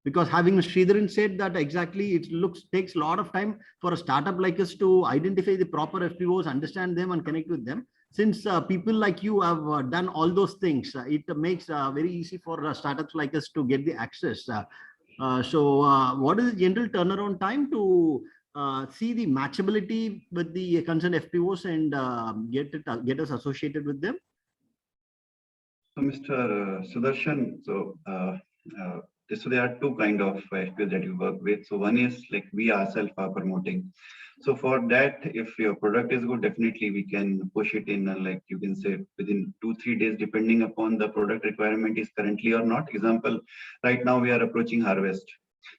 Because having Sridharan said that exactly, it takes a lot of time for a startup like us to identify the proper FPOs, understand them and connect with them. Since people like you have done all those things, it makes very easy for startups like us to get the access. So what is the general turnaround time to see the matchability with the concerned FPOs and get us associated with them? So Mr. Sudarshan, so there are two kind of FPOs that you work with. So one is like we ourselves are promoting. So for that, if your product is good, definitely we can push it in, like you can say within 2-3 days, depending upon the product requirement is currently or not. Example, right now we are approaching harvest.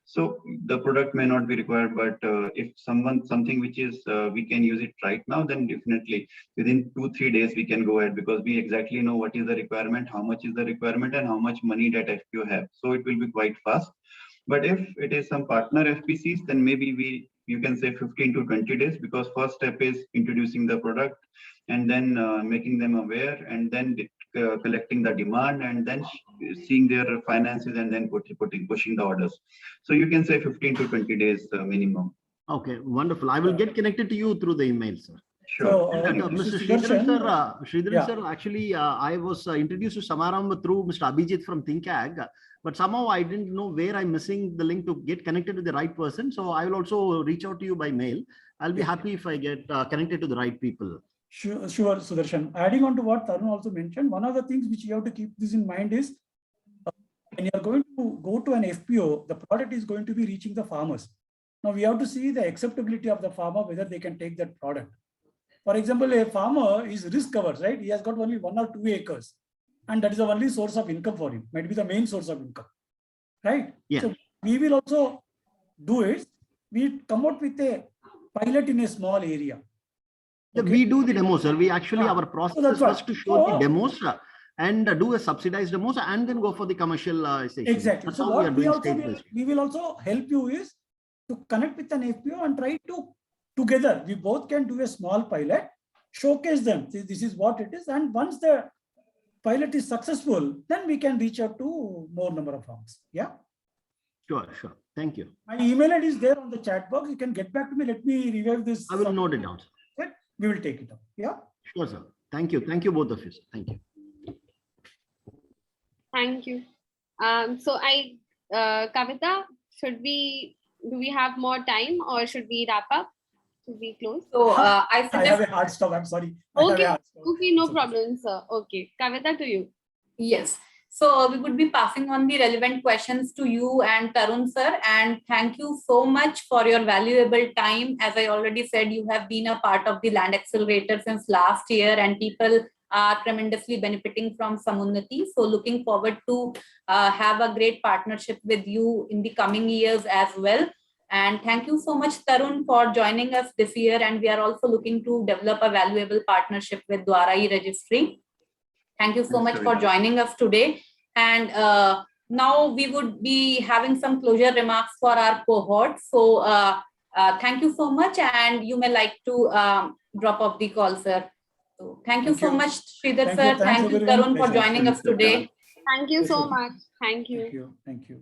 So the product may not be required, but if something which is we can use it right now, then definitely within 2-3 days we can go ahead, because we exactly know what is the requirement, how much is the requirement, and how much money that FPO have. So it will be quite fast. But if it is some partner FPCs, then maybe you can say 15 to 20 days, because first step is introducing the product and then making them aware, and then collecting the demand, and then seeing their finances, and then pushing the orders. So you can say 15 to 20 days minimum. Okay, wonderful. I will get connected to you through the email, sir. Sure. So, Mr. Sudarshan, Sridharan yeah. sir, actually, I was introduced to Samaram through Mr. Abhijit from ThinkAg, but somehow I didn't know where I'm missing the link to get connected to the right person. So I will also reach out to you by mail. I'll be happy if I get connected to the right people. Sure, Sudarshan. Adding on to what Tarun also mentioned, one of the things which you have to keep this in mind is when you are going to go to an FPO, the product is going to be reaching the farmers. Now we have to see the acceptability of the farmer, whether they can take that product. For example, a farmer is risk averse, right? He has got only 1 or 2 acres, and that is the only source of income for him, might be the main source of income, right? Yeah. So we will also do it. We come out with a pilot in a small area. Yeah, we do the demo, sir. We actually, our So process that's is what. first to show the demos and do a subsidized demos and then go for the commercialization. Exactly. That's So how what we are we doing also we will also help you is to connect with an FPO and try to together. We both can do a small pilot, showcase them. This is what it is, and once the pilot is successful, then we can reach out to more number of farms. Yeah. Sure, sure. Thank you. My email ID is there on the chat box. You can get back to me. Let me revive this. I will note it down, sir. We will take it up. Yeah. Sure, sir. Thank you. Thank you, both of you. Sir. Thank you. Thank you. So Kavita, do we have more time or should we wrap up? Should we close? So I I have suggest, a hard stop. I'm sorry. Okay, no problem, sir. Okay, Kavita, to you. yes. So we would be passing on the relevant questions to you and Tarun sir. And thank you so much for your valuable time. As I already said, you have been a part of the Land Accelerator since last year, and people are tremendously benefiting from Samunnati. So looking forward to have a great partnership with you in the coming years as well. And thank you so much, Tarun, for joining us this year. And we are also looking to develop a valuable partnership with Dwara e-Registry. Thank you so much for joining us today. And now we would be having some closure remarks for our cohort. So thank you so much. And you may like to drop off the call, sir. So thank you so much, Sridhar sir. Thank you, Tarun, for joining us today. Thank you so much. Thank you. Thank you. Thank you.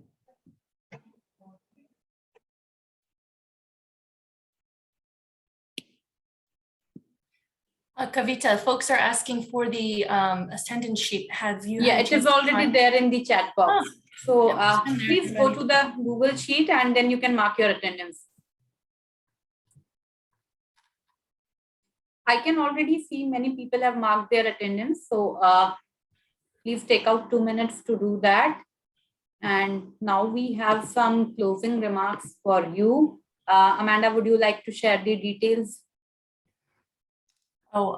Kavita, folks are asking for the attendance sheet. Have you? Yeah, it is already there in the chat box. So please go to the Google Sheet and then you can mark your attendance. I can already see many people have marked their attendance. So please take out 2 minutes to do that. And now we have some closing remarks for you. Amanda, would you like to share the details? Oh,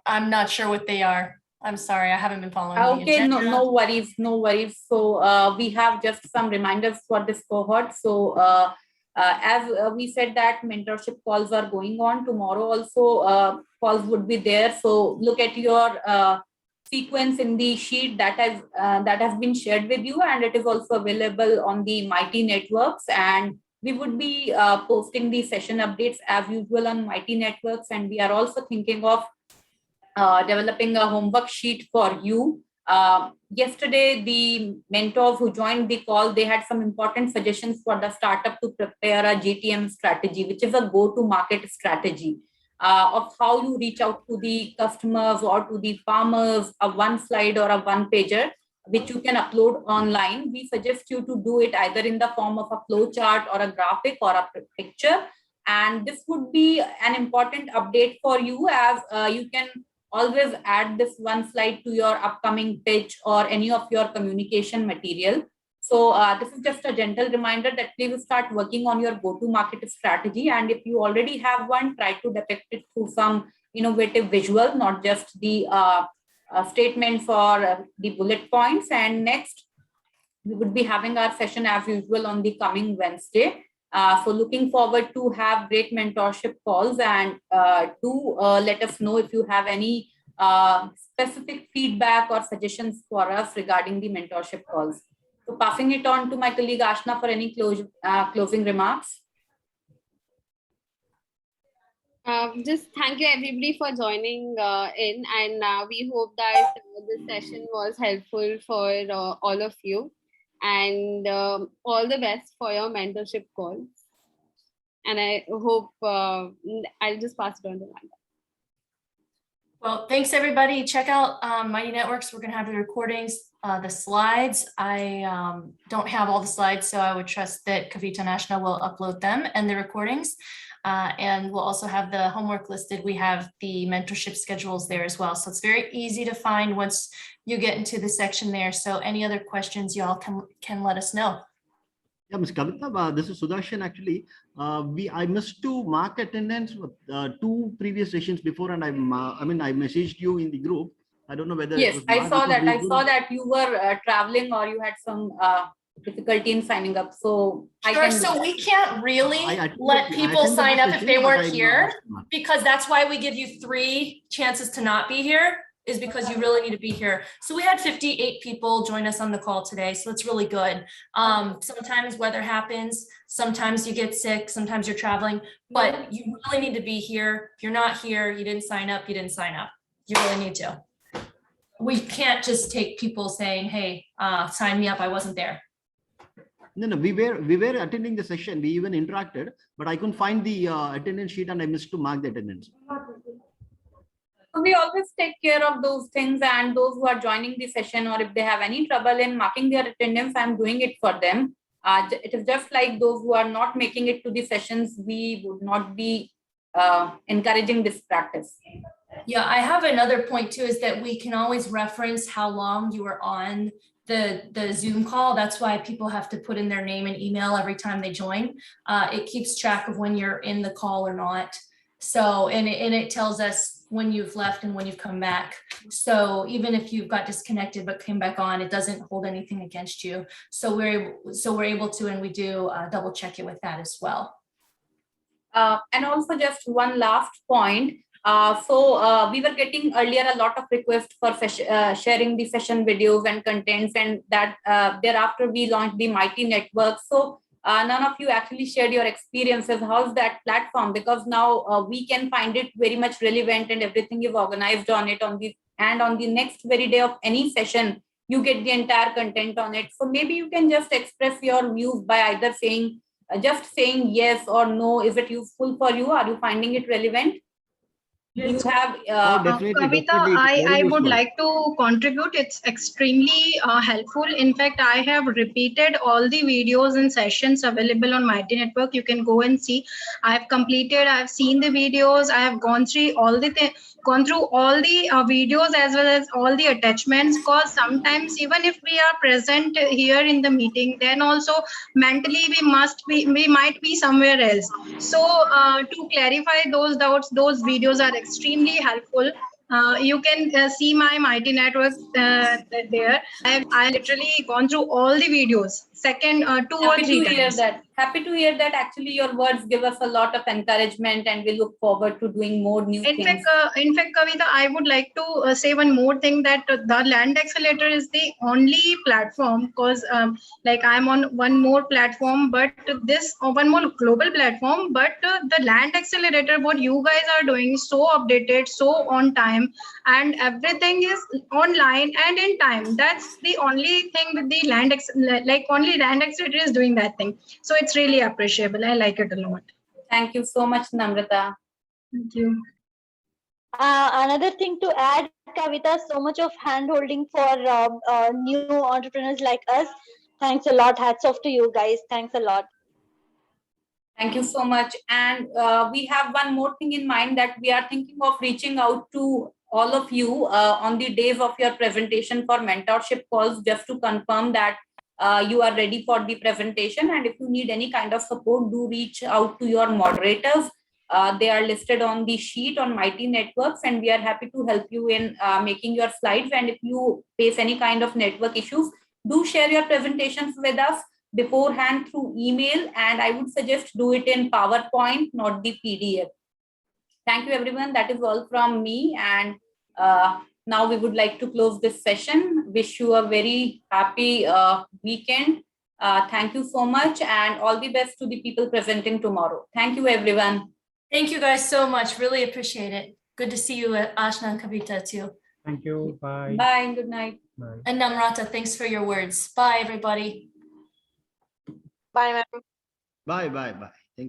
I'm not sure what they are. I'm sorry, I haven't been following. Okay, no worries, no worries. So we have just some reminders for this cohort. So as we said that mentorship calls are going on tomorrow also, calls would be there. So look at your sequence in the sheet that has been shared with you, and it is also available on the Mighty Networks. And we would be posting the session updates as usual on Mighty Networks. And we are also thinking of developing a homework sheet for you. Yesterday, the mentors who joined the call, they had some important suggestions for the startup to prepare a GTM strategy, which is a go-to-market strategy of how you reach out to the customers or to the farmers, a one slide or a one pager, which you can upload online. We suggest you to do it either in the form of a flow chart or a graphic or a picture. And this would be an important update for you, as you can always add this one slide to your upcoming pitch or any of your communication material. So this is just a gentle reminder that please start working on your go-to-market strategy. And if you already have one, try to depict it through some innovative visual, not just the statements or the bullet points. And next, we would be having our session as usual on the coming Wednesday. So looking forward to have great mentorship calls, and do let us know if you have any specific feedback or suggestions for us regarding the mentorship calls. So passing it on to my colleague Ashna for any closing remarks. Just thank you everybody for joining in, and we hope that this session was helpful for all of you, and all the best for your mentorship calls. And I hope I'll just pass it on to Wanda. Well, thanks everybody. Check out Mighty Networks. We're gonna have the recordings, the slides. I don't have all the slides, so I would trust that Kavita National will upload them and the recordings. And we'll also have the homework listed. We have the mentorship schedules there as well. So it's very easy to find once you get into the section there. So any other questions, y'all can let us know. Yeah, Ms. Kavita, this is Sudarshan actually. I missed to mark attendance with 2 previous sessions before, and I messaged you in the group. I don't know whether Yes, it was I saw that. I visible. saw that you were traveling or you had some difficulty in signing up. So Sure, so we can't really let people sign up if they weren't here, because that's why we give you 3 chances to not be here, is because you really need to be here. So we had 58 people join us on the call today, so it's really good. Sometimes weather happens, sometimes you get sick, sometimes you're traveling, but you really need to be here. If you're not here, you didn't sign up, you didn't sign up. You really need to. We can't just take people saying, hey, sign me up, I wasn't there. No, we were attending the session. We even interacted, but I couldn't find the attendance sheet and I missed to mark the attendance. we always take care of those things, and those who are joining the session, or if they have any trouble in marking their attendance, I'm doing it for them. It is just like those who are not making it to the sessions, we would not be encouraging this practice. Yeah, I have another point too, is that we can always reference how long you were on the Zoom call. That's why people have to put in their name and email every time they join. It keeps track of when you're in the call or not. So, and it tells us when you've left and when you've come back. So even if you've got disconnected but came back on, it doesn't hold anything against you. So we're able to, and we do double check it with that as well. And also just one last point. We were getting earlier a lot of requests for sharing the session videos and contents, and that thereafter we launched the Mighty Network. So none of you actually shared your experiences. How's that platform? Because now we can find it very much relevant, and everything you've organized on it on the next very day of any session, you get the entire content on it. So maybe you can just express your views by either saying yes or no. Is it useful for you? Are you finding it relevant? You have definitely, Kavita, I would like to contribute. It's extremely helpful. In fact, I have repeated all the videos and sessions available on Mighty Network. You can go and see. I've seen the videos. I have gone through all the videos as well as all the attachments, because sometimes even if we are present here in the meeting, then also mentally we might be somewhere else. So to clarify those doubts, those videos are extremely helpful. You can see my Mighty Network there. I literally gone through all the videos, 2 or 3 times. Happy to hear that. Actually, your words give us a lot of encouragement, and we look forward to doing more new things. In fact, Kavita, I would like to say one more thing, that the Land Accelerator is the only platform, because like I'm on one more platform, but one more global platform, but the Land Accelerator, what you guys are doing, so updated, so on time, and everything is online and in time. That's the only thing with the Land Accelerator is doing that thing. So it's really appreciable. I like it a lot. Thank you so much, Namrata. Thank you. Another thing to add, Kavita, so much of hand-holding for new entrepreneurs like us. Thanks a lot. Hats off to you guys. Thanks a lot. Thank you so much. And we have one more thing in mind, that we are thinking of reaching out to all of you on the days of your presentation for mentorship calls, just to confirm that you are ready for the presentation. And if you need any kind of support, do reach out to your moderators. They are listed on the sheet on Mighty Networks, and we are happy to help you in making your slides. And if you face any kind of network issues, do share your presentations with us beforehand through email, and I would suggest do it in PowerPoint, not the PDF. Thank you, everyone. That is all from me. And now we would like to close this session. Wish you a very happy weekend. Thank you so much, and all the best to the people presenting tomorrow. Thank you, everyone. Thank you guys so much. Really appreciate it. Good to see you, Ashna and Kavita too. Thank you. Bye. Bye. Good night. Bye. And Namrata, thanks for your words. Bye, everybody. Bye, ma'am. Bye.